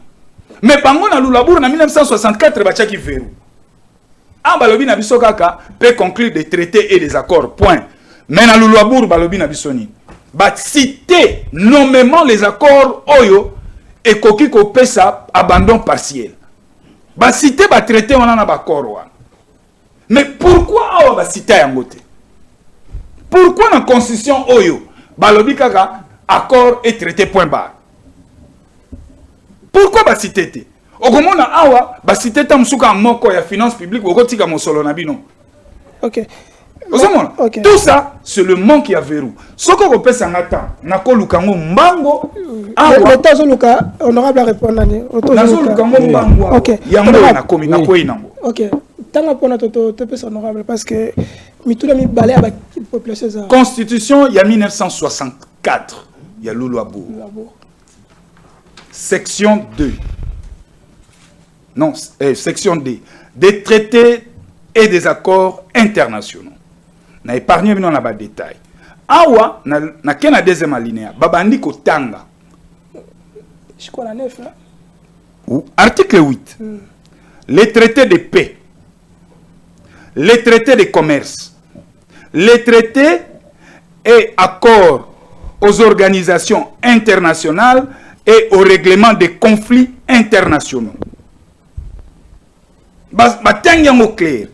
Mais bango na Lulabour na 1964 ba tchaki verrou. Balobi na biso kaka peut conclure des traités et des accords, point. Mais na Luluabour balobi na bisoni ba citer nommément les accords oyo et koki ko pesa abandon partiel. Ba citer ba traité on a ba accord wana. Mais pourquoi awa ba citer yango te? Pourquoi na constitution oyo balobi kaka accord et traité point barre? Pourquoi ba citer te? Okomona awa ba cité tamsuka moko ya finance publique okotika mosolo na bino. OK. Okay. Tout ça c'est le manque qui a verrou. Soko ko pesa ngata na ko lukango mbango awa tozo luka honorable répondre ni tozo lukango mbango. OK. Yango na komi na ko inango. OK. Tanga pona toto te pesa honorable parce que mitula mi balé ba population za. Constitution il y a 1964. Il y a Luluabour. Section 2. Non, section D. Des traités et des accords internationaux. na épargner bino na ba détail. Awa na kena deuxième alinéa babandi ko tanga. Je crois la 9 là. Article 8. Les traités de paix, les traités de commerce, les traités et accords aux organisations internationales et au règlement des conflits internationaux. Batangiango clair.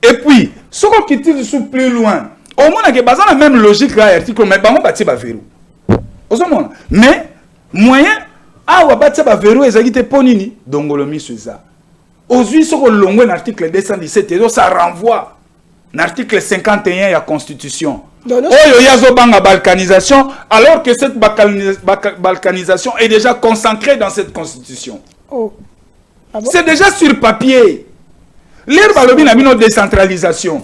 Et puis, ce qu'on quitte sous plus loin, au moins que bazan la même logique là article mais bango bati ba verrou. Mais moyen awa bati ba verrou ezaki te ponini dongolomi suza. Aujourd'hui ce qu'on longue l'article 217 et ça renvoie l'article 51 de la Constitution. Oyo yazo banga balkanisation alors que cette balkanisation est déjà consacrée dans cette Constitution. Oh. Ah bon? C'est déjà sur papier. L'air balobi na bino décentralisation.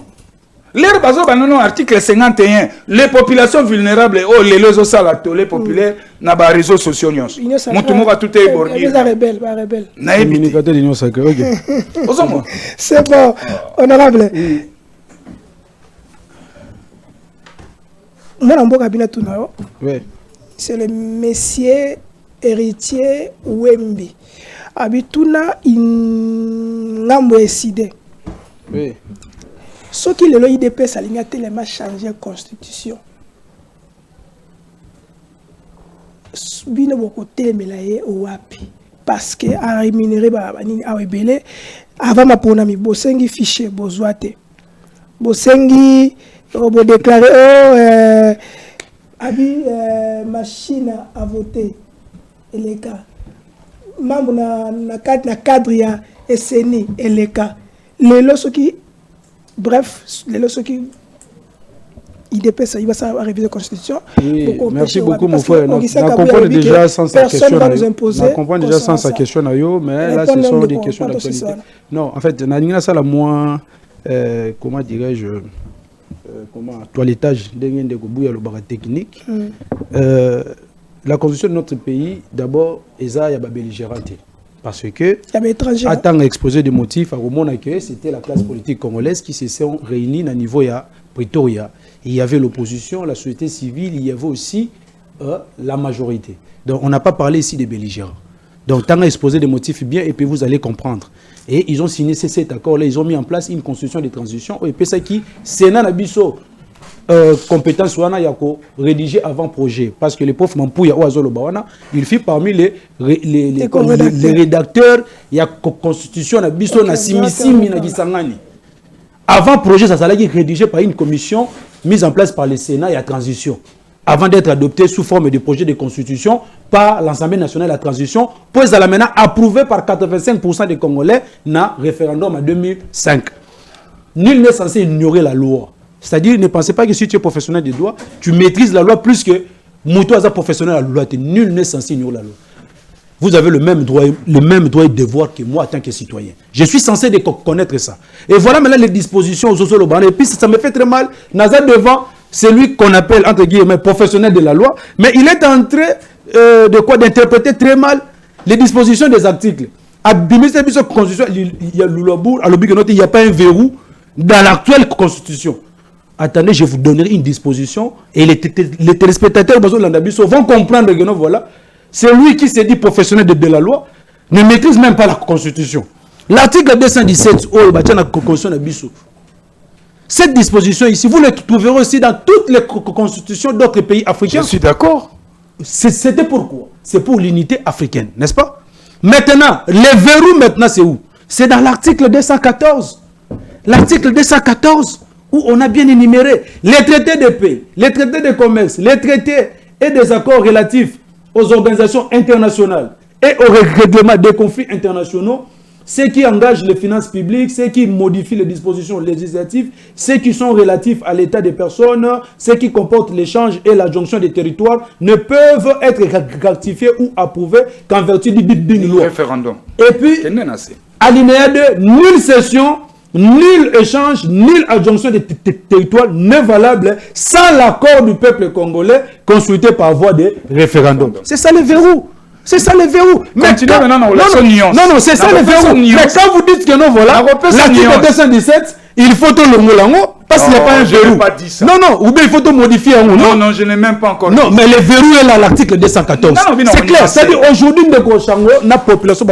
L'air bazo banono article 51 les populations vulnérables oh les lozo salato les populaires na ba réseaux sociaux nyonso. Mutu mo ba tout est borné. Les rebelles, ba rebelle. Na communicateur d'union sacrée. OK. Ozomo. C'est bon, honorable. Moi mboka bina tunao. Oui. C'est le monsieur héritier Wembi. Abituna ngambo eside. Oui. Ce qui le IDPS a tellement changé la constitution. Bino boko telemelaye owapi parce que a rémunéré ba nini awebele avant ma ponami bosengi fichier bozwate. Bosengi bo déclarer abi machine à voter et les cas membre na cadre ya SNI et les cas les lois qui bref les lois qui IDPS il va ça réviser la constitution. Oui, merci beaucoup mon frère. On comprend déjà sans sa question. On comprend déjà sans sa question mais là ce sont des questions d'actualité. Non, en fait, na ça la moins comment dirais-je comment toilettage de Goubouya le barra technique. La constitution de notre pays, d'abord, il y a belligérante. Parce que, à tant exposé de motifs, c'était la classe politique congolaise qui se sont réunis à niveau de Pretoria. Il y avait l'opposition, la société civile, il y avait aussi la majorité. Donc, on n'a pas parlé ici des belligérants. Donc, tant exposé des motifs bien, et puis vous allez comprendre. Et ils ont signé cet accord-là, ils ont mis en place une constitution de transition. Et puis, ça qui, Sénat Nabiso, compétence wana yako rédigé avant projet parce que les profs Mampouya ou Azolo Bawana il fit parmi les rédacteurs il y a constitution na biso na simisimi na gisangani avant projet ça s'allait rédigé par une commission mise en place par le Sénat et la transition avant d'être adopté sous forme de projet de constitution par l'Assemblée nationale de la transition puis à la maintenant approuvé par 85% des Congolais na référendum en 2005. Nul n'est censé ignorer la loi. C'est-à-dire, ne pensez pas que si tu es professionnel des droits, tu maîtrises la loi plus que Mouto Aza professionnel de la loi. Nul n'est censé ignorer la loi. Vous avez le même droit et devoir que moi en tant que citoyen. Je suis censé de connaître ça. Et voilà maintenant les dispositions aux Osolo. Et puis ça me fait très mal. Naza devant celui qu'on appelle entre guillemets professionnel de la loi, mais il est en train d'interpréter très mal les dispositions des articles. À la constitution, il y a l'Ulobour, il n'y a pas un verrou dans l'actuelle constitution. Attendez, je vous donnerai une disposition et les téléspectateurs vont comprendre que non, voilà, c'est lui qui s'est dit professionnel de la loi, ne maîtrise même pas la constitution. L'article 217, cette disposition ici, vous le trouverez aussi dans toutes les constitutions d'autres pays africains. Je suis d'accord. C'était pourquoi? C'est pour l'unité africaine, n'est-ce pas? Maintenant, les verrous, maintenant, c'est où? C'est dans l'article 214. L'article 214. Où on a bien énuméré les traités de paix, les traités de commerce, les traités et des accords relatifs aux organisations internationales et au règlement des conflits internationaux, ceux qui engagent les finances publiques, ceux qui modifient les dispositions législatives, ceux qui sont relatifs à l'état des personnes, ceux qui comportent l'échange et la jonction des territoires, ne peuvent être ratifiés ou approuvés qu'en vertu d'une loi. Référendum. Et puis, alinéa 2, nulle cession, nul échange, nulle adjonction de territoire n'est valable sans l'accord du peuple congolais consulté par voie de référendum. C'est ça le verrou. C'est ça le verrou. Mais non, c'est ça le verrou. Mais quand vous dites que non, voilà, l'article 217 il faut tout le molango parce qu'il n'y a pas un verrou. Pas dit ça. Non, non, ou bien il faut tout modifier un non, non, je n'ai même pas encore non, dit. Mais le verrou est là à l'article 214. C'est clair, c'est-à-dire aujourd'hui, la population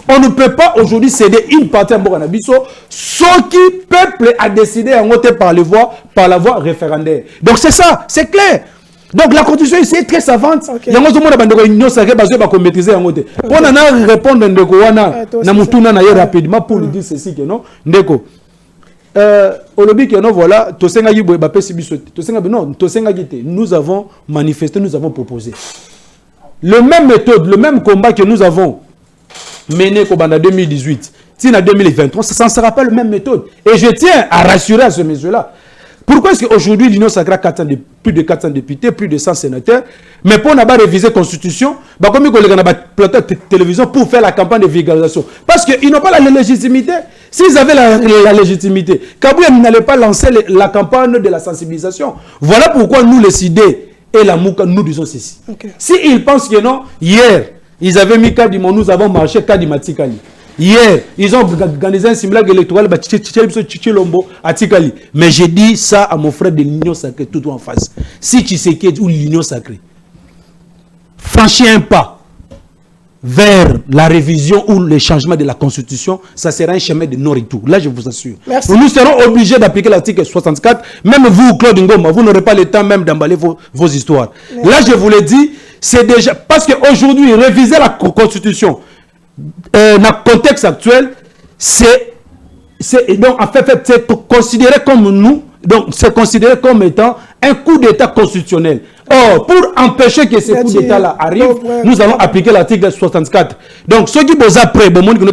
on ne peut pas aujourd'hui céder une partie à Mbokanabiso, ce qui peuple a décidé à voter par la voie référendaire. Donc c'est ça, c'est clair. Donc la constitution ici est très savante. Il y a une union sacrée pour maîtriser en côté. On en a répondre rapidement pour lui dire ceci que non. Ndeko. Olobi que non voilà, nous avons manifesté, nous avons proposé. Le même méthode, le même combat que nous avons mené en 2018, si en 2023, ça ne sera pas la même méthode. Et je tiens à rassurer à ce monsieur-là. Pourquoi est-ce qu'aujourd'hui l'Union sacrée a plus de 400 députés, plus de 100 sénateurs, mais pour n'avoir révisé la Constitution, comme ils ont plateau de télévision pour faire la campagne de vulgarisation. Parce qu'ils n'ont pas la légitimité. S'ils avaient la légitimité, Kabouya n'allait pas lancer la campagne de la sensibilisation. Voilà pourquoi nous, les CIDE et la Mouka, nous disons ceci. S'ils pensent que non, hier, ils avaient mis Kadima, nous avons marché Kadima Tikali. Hier, ils ont organisé un simulacre électoral à Tikali. Mais j'ai dit ça à mon frère de l'Union sacrée tout en face. Si tu sais qui est ou l'Union sacrée, franchis un pas vers la révision ou le changement de la Constitution, ça sera un chemin de non-retour. Là, je vous assure. Merci. Nous serons obligés d'appliquer l'article 64. Même vous, Claude Ngoma, vous n'aurez pas le temps même d'emballer vos histoires. Merci. Là, je vous l'ai dit, c'est déjà... Parce qu'aujourd'hui, réviser la Constitution, dans le contexte actuel, c'est considéré comme nous, donc c'est considéré comme étant un coup d'État constitutionnel. Or, pour empêcher que ce coup d'État-là arrive, nous allons appliquer l'article 64. Donc, ceux qui vous après,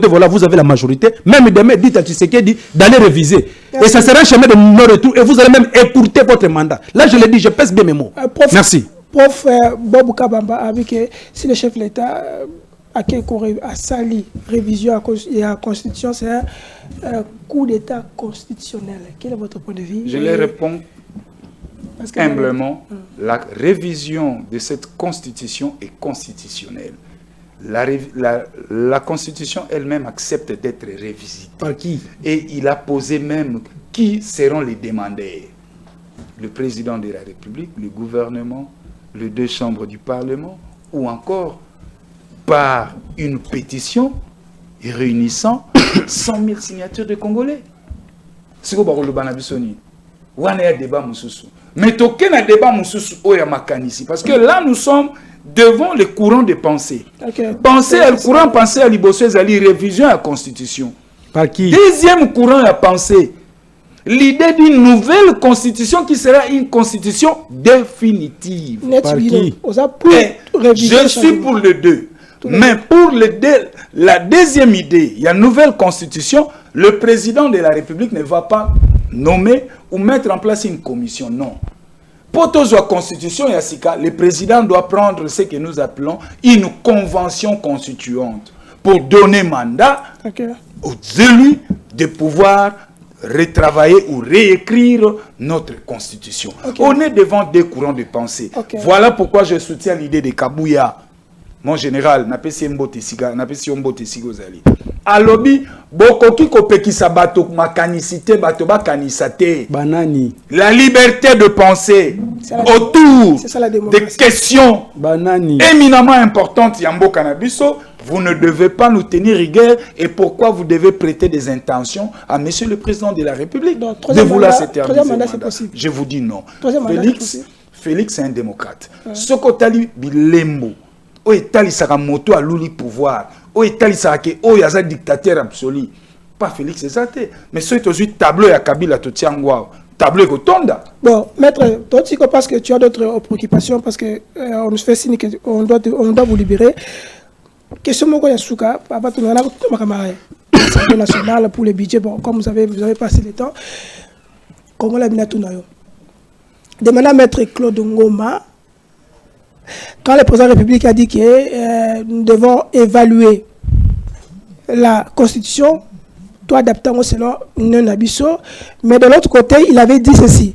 voilà, vous avez la majorité, même demain, dites à Tshisekedi d'aller réviser. Et ça sera un chemin de non-retour, et vous allez même écourter votre mandat. Là, je l'ai dit, je pèse bien mes mots. Merci. Prof Bob Kabamba, avec si le chef de l'État a sali révision de la Constitution, c'est un coup d'État constitutionnel. Quel est votre point de vue? Je les réponds humblement. La révision de cette Constitution est constitutionnelle. La Constitution elle-même accepte d'être révisée. Par qui? Et il a posé même qui seront les demandeurs. Le président de la République, le gouvernement, les deux chambres du Parlement, ou encore par une pétition réunissant 100 000 signatures de Congolais. C'est quoi le Banabisoni? Ou un débat moussoussou. Mais aucun débat moussoussou au Yamakanisi. Parce que là, nous sommes devant le courant de pensée. Pensée à le courant, pensée à l'Ibosso, à la révision à la Constitution. Par qui? Deuxième courant à penser. L'idée d'une nouvelle constitution qui sera une constitution définitive. Par qui? Je suis pour les deux. Mais pour la deuxième idée, il y a une nouvelle constitution, le président de la République ne va pas nommer ou mettre en place une commission. Non. Pour toute la constitution, le président doit prendre ce que nous appelons une convention constituante pour donner mandat aux élus de pouvoir retravailler ou réécrire notre constitution. On est devant des courants de pensée. Voilà pourquoi je soutiens l'idée de Kabouya. Mon général, napesi mbote sigo zali. Alobi, bokoki kopekisa bato makanisite, bato bakanisate. Banani. La liberté de penser autour des questions éminemment importantes Yambo Canabiso, vous ne devez pas nous tenir rigueur. Et pourquoi vous devez prêter des intentions à Monsieur le Président de la République de vouloir s'éterniser. Je vous dis non. Félix est un démocrate. Sokotali Bilembo. O etali saka moto à l'ouli pouvoir. O etali saka ke o yaza dictateur absolu. Pas Félix Ezate. Mais ce est aussi tableau ya Kabila Totiangwa. Tableau Kotonda. Bon, maître, toi tu parce que tu as d'autres préoccupations, parce que on nous fait signe qu'on doit vous libérer. Question moko ya suka, papa tu ngana ko makamare. L'Assemblée nationale pour le budget, bon, comme vous avez passé le temps. Comment la bina tunayo. Demanda à maître Claude Ngoma. Quand le président de la République a dit que nous devons évaluer la Constitution, tout adaptant selon Nabiso, mais de l'autre côté, il avait dit ceci,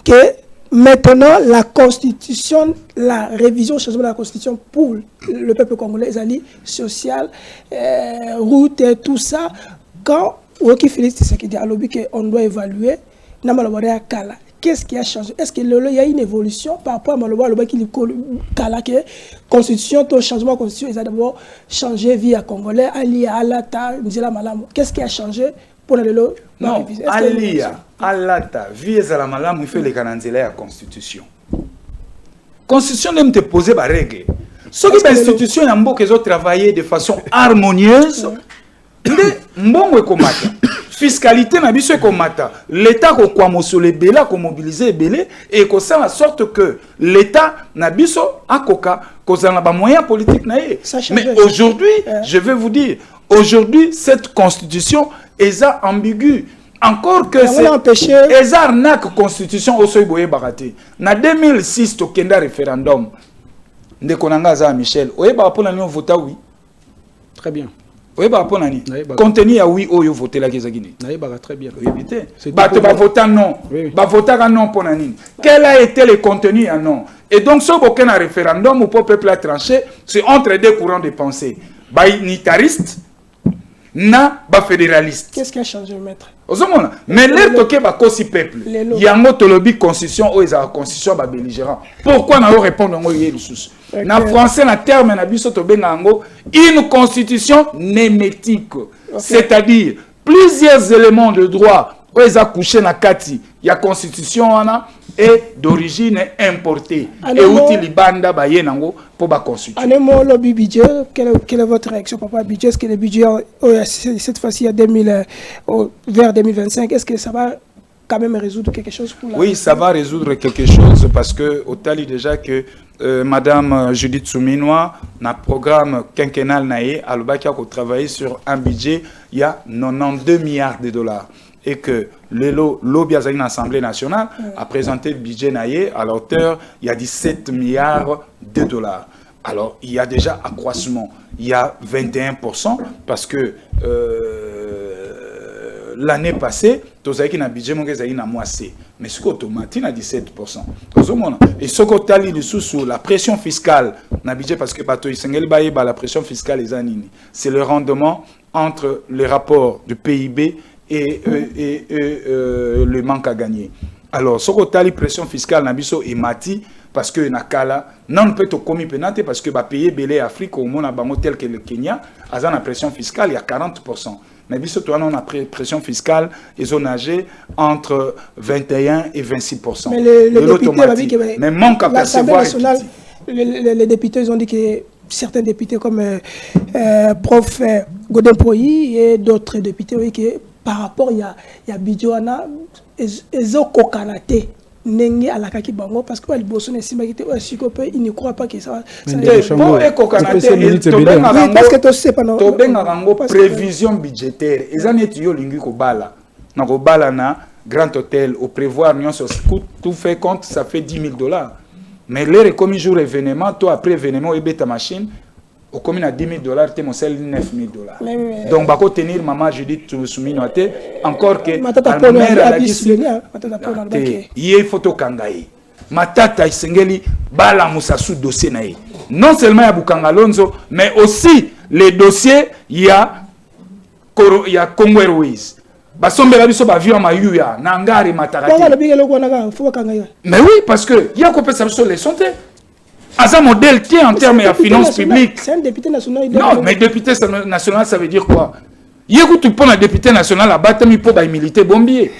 que maintenant la Constitution, la révision, le changement de la Constitution pour le peuple congolais, les alliés social, route et tout ça, quand qui Félix Tshisekedi a lobby qu'on doit évaluer Namalobarea Kala. Qu'est-ce qui a changé? Est-ce qu'il y a une évolution par rapport à Maloba qui dit Kala que constitution, ton changement de constitution, ils ont d'abord changé via Congolais, Alia, Alata, Nzela Malamu. Qu'est-ce qui a changé pour le lot? Non, Alia, Alata, via Nzela Malamu, il fait les cananzela à constitution. Constitution n'aime te poser des règles. Ce qui est l'institution, il y a beaucoup qui ont travaillé de façon harmonieuse. Mbongo komata fiscalité na biso komata l'état ko kwa mosole bela ko mobiliser belé et ko ça en sorte que l'état na biso akoka kozana ba moyens politiques na ye. Mais aujourd'hui je vais vous dire aujourd'hui cette constitution est ambiguë encore que c'est arnaque constitution au seuil boye baraté na 2006 to kenda référendum ndeko nanga za Michel oyeba pona ni vota oui très bien. Oui, bah, pour l'année. Contenu à oui, oh, vous votez la Kézagini. Très bien. Oui, évitez. Bah, tu vas voter non. Bah, voter à non pour l'année. Quel a été le contenu à non? Et donc, ce qu'on a un référendum ou peuple a tranché, c'est entre deux courants de pensée. Bah, unitariste, na, bah, fédéraliste. Qu'est-ce qui a changé, maître? Mais les toqués, bah, aussi peuple. Il y a un autre lobby constitution, ou ils ont constitution, bah, belligérant. Pourquoi n'a-t-on répondu à nous? Na français na terme na biso to bengango une constitution némétique, c'est-à-dire plusieurs éléments de droit où ils accouché na kati ya constitution wana est d'origine importée et outil libanda ba yenango pour ba constitution. Anemo lobby budget, quelle est votre réaction papa budget? Est-ce que le budget cette fois-ci à 2000 vers 2025 est-ce que ça va quand même résoudre quelque chose pour la... Oui, ça va résoudre quelque chose parce que au tali déjà que Madame Judith Souminois, dans le programme quinquennal naïe, à l'Obakia a travaillé sur un budget, il y a 92 milliards de dollars. Et que le lobby à l'Assemblée nationale a présenté le budget naïe à la hauteur, il y a 17 milliards de dollars. Alors, il y a déjà accroissement. Il y a 21% parce que l'année passée, tu as un budget moisi, mais ce automatique à 17%. Et ce que tu as sous la pression fiscale, budget parce que la pression fiscale c'est le rendement entre le rapport du PIB et le manque à gagner. Alors, ce que tu as la pression fiscale est mati parce que nakala non peut te commis pénalité parce que payer belé Afrique au monde tel que le Kenya, à la pression fiscale il y a 40%. Mais bien sûr, on a pression fiscale, ils ont nagé entre 21 et 26%. Mais les députés, mais manque à percevoir. Les députés, ils ont dit que certains députés comme Prof Godin Poyi et d'autres députés, oui, que par rapport, il y a Bidjoana, ils ont cocanaté. Nengi à la kaki bango parce que le bosso ne s'imagine pas il ne croit pas que ça va parce que tu sais pas non prévision budgétaire ils en est yo lingi ko bala na ko bala na grand hôtel au prévoir tout fait compte ça fait $10,000 mais les commis jour événement toi après événement et ta machine au commune à $10,000 tu mon sel $9,000 donc bako tenir maman Judith Souminoate encore que la mère a dit il photo kangai matata isengeli bala musasu dossier nae non seulement ya Bukanga Lonzo mais aussi les dossiers il y a Congo Airways basombela biso ba avion mayuya na ngari mataraki mais oui parce que il y a qu'on peut savoir les santé un modèle qui est en termes de finances publiques. C'est un député national. Non, mais député national, ça veut dire quoi? Il y a tu prends un député national à battre pour militer bombier.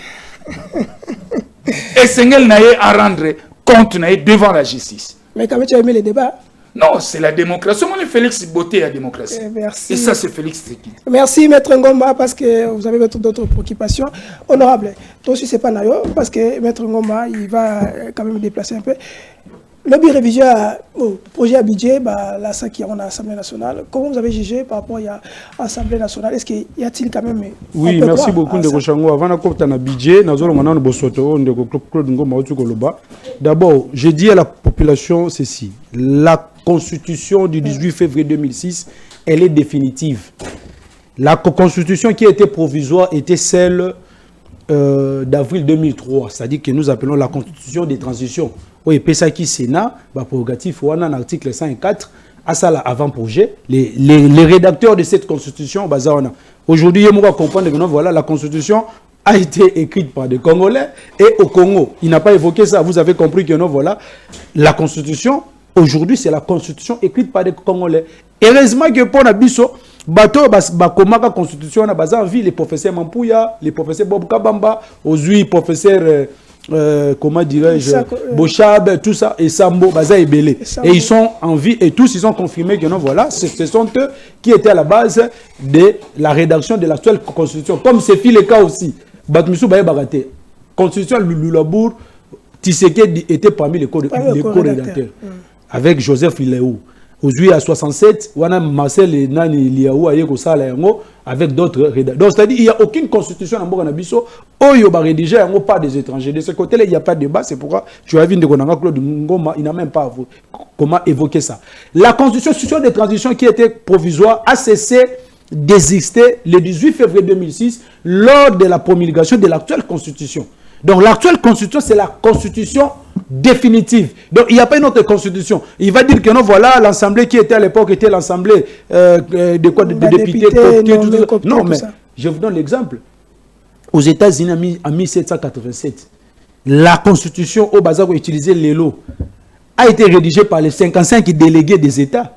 Et Sengel n'a à rendre compte devant la justice. Mais quand tu as aimé les débats? Non, c'est la démocratie. Moi, Félix Beauté la démocratie. Merci. Et ça, c'est Félix Tshisekedi. Merci, Maître Ngoma, parce que vous avez d'autres préoccupations. Honorable, toi aussi, c'est pas Nayo, parce que Maître Ngoma, il va quand même déplacer un peu. Le bureau révision au projet à budget, là, ça qui est en Assemblée nationale. Comment vous avez jugé par rapport à l'Assemblée nationale? Est-ce qu'il y a-t-il quand même... Oui, merci beaucoup, Ndeko Shango. Avant de un budget, nous allons maintenant Bosoto, Claude Ngoma. D'abord, je dis à la population ceci. La constitution du 18 février 2006, elle est définitive. La constitution qui était provisoire était celle d'avril 2003, c'est-à-dire que nous appelons la constitution des transitions. Oui, Pesaki Sénat, prérogatif, on a un article 104, à ça là avant-projet, les rédacteurs de cette constitution, aujourd'hui, il faut comprendre que non, voilà, la constitution a été écrite par des Congolais et au Congo. Il n'a pas évoqué ça. Vous avez compris que non, voilà, la constitution, aujourd'hui, c'est la constitution écrite par des Congolais. Heureusement que pour Nabiso, bateau, comment la constitution, on a basé en vie, les professeurs Mampouya, les professeurs Bob Kabamba, aujourd'hui, professeurs, comment dirais-je, Bochab, tout ça, et Sambo, Baza et Belé. Et ils sont en vie et tous, ils ont confirmé que non, voilà, ce sont eux qui étaient à la base de la rédaction de l'actuelle constitution. Comme c'est le cas aussi. Batmissou Baye Bagaté, constitution Lulabour, Tshisekedi était parmi les co-rédacteurs. Avec Joseph Iléou. Aujourd'hui à 67, on a Marcel et Nani Liaou avec d'autres rédacteurs. Donc c'est-à-dire qu'il n'y a aucune constitution en Boganabiso où il y a rédigé pas des étrangers. De ce côté-là, il n'y a pas de débat. C'est pourquoi tu as vu Claude Ngoma, il n'a même pas comment évoquer ça. La constitution de transition qui était provisoire a cessé d'exister le 18 février 2006 lors de la promulgation de l'actuelle constitution. Donc l'actuelle constitution, c'est la constitution définitive. Donc il n'y a pas une autre constitution. Il va dire que non, voilà, l'assemblée qui était à l'époque était l'assemblée de députés. Non, mais je vous donne l'exemple. Aux États-Unis, en 1787, la constitution au Bazar utilisée l'ELO a été rédigée par les 55 délégués des États.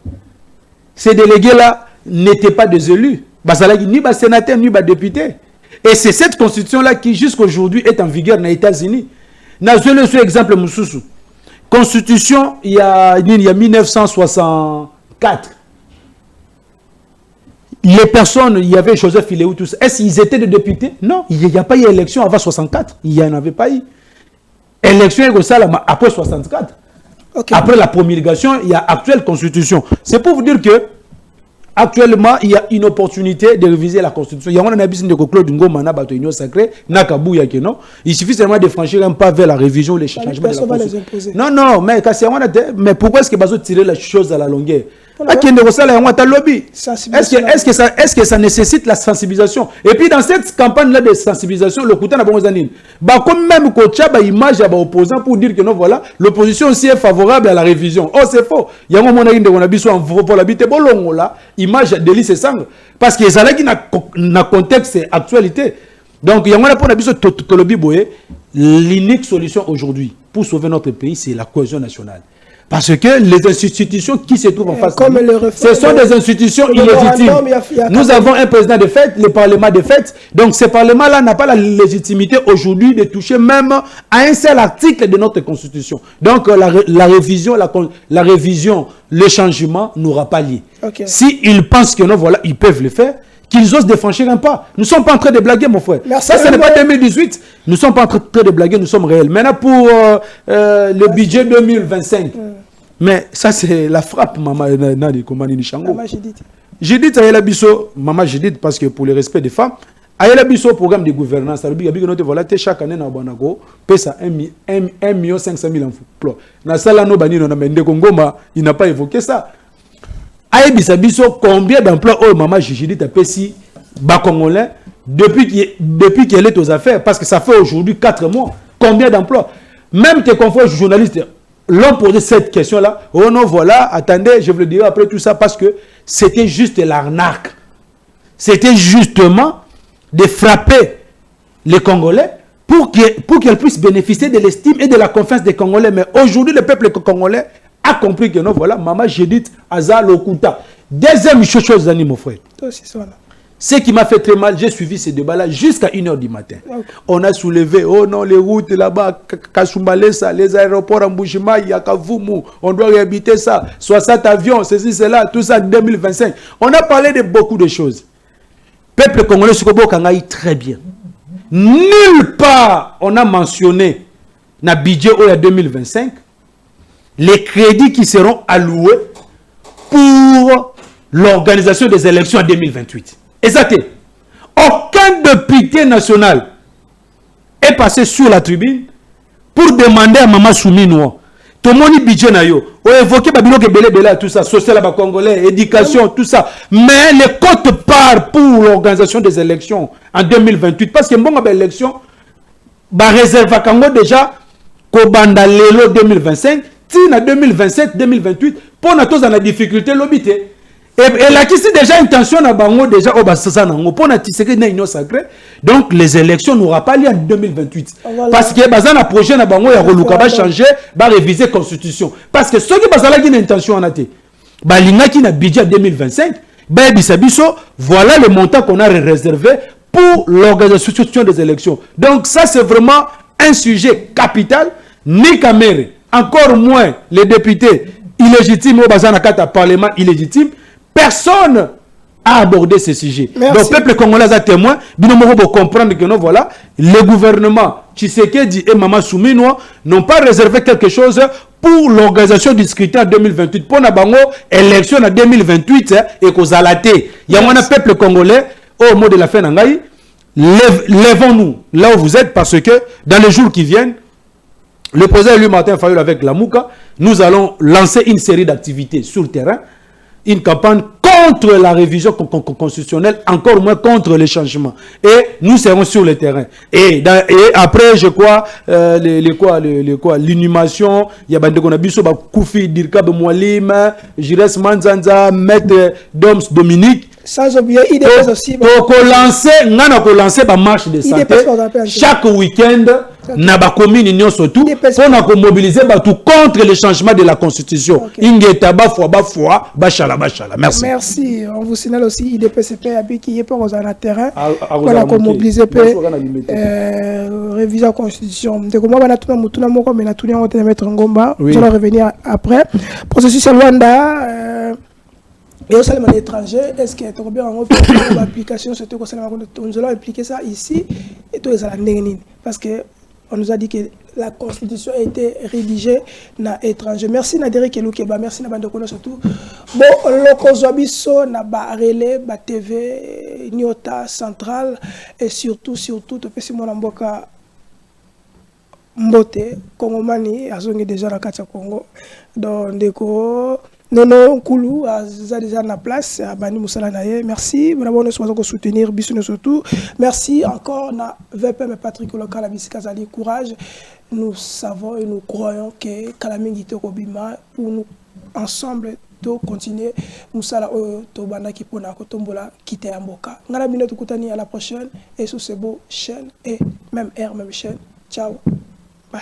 Ces délégués-là n'étaient pas des élus. Ni sénateurs, ni députés. Et c'est cette constitution-là qui, jusqu'à aujourd'hui, est en vigueur aux États-Unis. Je le suis exemple, Moussoussou. Constitution, il y a 1964. Les personnes, il y avait Joseph Iléou, tout ça. Est-ce qu'ils étaient des députés? Non, il n'y a pas eu élection avant 64. Il n'y en avait pas eu. Élection après 64. Okay. Après la promulgation, il y a actuelle constitution. C'est pour vous dire que actuellement, il y a une opportunité de réviser la Constitution. Il y a un abysse de Claude Ngoma na bato union sacrée, Nakabu Yakeno. Il suffit seulement de franchir un pas vers la révision, les changements de la Constitution. Non, mais pourquoi est-ce que Bazo tirer la chose à la longueur? Est-ce que ça nécessite la sensibilisation? Et puis dans cette campagne-là de sensibilisation, le Koutan a bon zanine. Comme même Kocha, image à opposant pour dire que non, voilà, l'opposition aussi est favorable à la révision. Oh, c'est faux. Il y a un moment où on a besoin pour l'habiter. Bon, là, image de l'île, c'est sang. Parce que ça n'a contexte et actualité. Donc, il y a un moment où on a besoin de l'unique solution aujourd'hui pour sauver notre pays, c'est la cohésion nationale. Parce que les institutions qui se trouvent en face de nous, ce sont des institutions illégitimes. Nous avons un président de fait, le Parlement de fait. Donc ce Parlement-là n'a pas la légitimité aujourd'hui de toucher même à un seul article de notre Constitution. Donc la révision, le changement n'aura pas lieu. Okay. S'ils pensent que non, voilà, ils peuvent le faire, qu'ils osent défranchir un pas. Nous ne sommes pas en train de blaguer, mon frère. Ça, ce n'est pas 2018. Nous ne sommes pas en train de blaguer, nous sommes réels. Maintenant, pour le budget 2025, mais ça, c'est la frappe, maman Nishango. J'ai dit à Yela Bisso, maman, j'ai dit parce que pour le respect des femmes, à Yela Bisso, programme de gouvernance, voilà, chaque année, il n'a pas évoqué ça. Aïe Bisso, combien d'emplois oh maman Judith Pessi Congolais depuis qu'elle est aux affaires, parce que ça fait aujourd'hui 4 mois. Combien d'emplois? Même tes confrères journalistes l'ont posé cette question-là. Oh non, voilà, attendez, je vous le dirai après tout ça, parce que c'était juste l'arnaque. C'était justement de frapper les Congolais pour qu'elles puissent bénéficier de l'estime et de la confiance des Congolais. Mais aujourd'hui, le peuple congolais a compris que non, voilà, maman Judith Aza Lokuta. Deuxième chose, mon frère. Ce qui m'a fait très mal, j'ai suivi ces débats-là jusqu'à 1h du matin. Okay. On a soulevé, oh non, les routes là-bas, Kasumbalesa, les aéroports en Bushima, Yakavumu, on doit réhabiter ça, 60 avions, ceci, cela, tout ça, 2025. On a parlé de beaucoup de choses. Peuple congolais, Sukobo Kangaï, très bien. Nulle part, on a mentionné, dans le budget au 2025, les crédits qui seront alloués pour l'organisation des élections en 2028. Exactement. Aucun député national est passé sur la tribune pour demander à Maman Souminoua. Tout le monde budget na yo. On évoqué Babilo Kebele tout ça, social à Congolais, éducation, tout ça. Mais les cotes part pour l'organisation des élections en 2028. Parce que bon élection, bah réserve à Congo déjà, Kobanda Lelo 2025, tina 2027 2028 pour na tous en difficulté l'obité. Et là qui c'est déjà intention na bango déjà au basasa nango pour na tiseke na union sacrée. Donc les élections n'aura pas lieu en 2028 parce que bazana projet na bango ya koluka ba changer ba réviser constitution parce que ceux qui bazala qui une intention en até ba linga qui na budget 2025 ba bisabiso voilà le montant qu'on a réservé pour l'organisation des élections. Donc ça c'est vraiment un sujet capital. Ni Kamere, encore moins les députés illégitimes au bazana kata parlement illégitime. Personne a abordé ce sujet. Merci. Donc, le peuple congolais a témoin. Binomoro pour comprendre que non, voilà, le gouvernement Tshisekedi et Mama Souminoa n'ont pas réservé quelque chose pour l'organisation du scrutin en 2028. Pour Nabango, élection en 2028 et qu'aux alatés. Il y a un peuple congolais, au mot de la fin d'Angaï, lèvons-nous là où vous êtes parce que dans les jours qui viennent, le président Louis Martin Fayol avec la Mouka, nous allons lancer une série d'activités sur le terrain. Une campagne contre la révision constitutionnelle, encore moins contre les changements. Et nous serons sur le terrain. Et après, je crois, l'inhumation, il y a Bandekonabiso, Koufi, Dirka, Moualim, Jires Manzanza, Maître Doms Dominique. Sans oublier, il est aussi. Pour lancer la marche de santé chaque week-end, na ba commune union surtout pour mobiliser tout contre le changement de la constitution. Ingeta ba foi bachala. Merci. Merci. On vous signale aussi IDPCP qui est pour le terrain pour mobiliser réviser la constitution. De comment on a tout mutuna moko mais na tout on va mettre ngomba. Nous allons revenir après. Processus Rwanda et au sein de l'étranger, est-ce que tu as bien l'application sur nous allons appliquer ça ici et tout les années parce que on nous a dit que la constitution a été rédigée dans l'étranger. Merci Naderi Keloukeba, merci Nabandokona surtout. Bon, l'Okozobiso n'a pas relais, ba TV, Nyota Central et surtout, tu peux si mon amboka Mbote, Kongomani, azongi déjà la Katia Congo. Donc, Ndeko. Non, Koulou, a déjà la place, à Bani Moussala Naye. Merci, nous avons soutenir Bissou surtout. Merci encore, na VPM Patrick Local, Kazali, courage. Nous savons et nous croyons que Kalamingi Tokobima, pour nous ensemble, de continuer, Moussala Tobana qui pona Kotombola, quitter Amboka. Ngala Bino Tukutani à la prochaine, et sous ces beaux chaînes, et même air, même chaîne. Ciao, bye.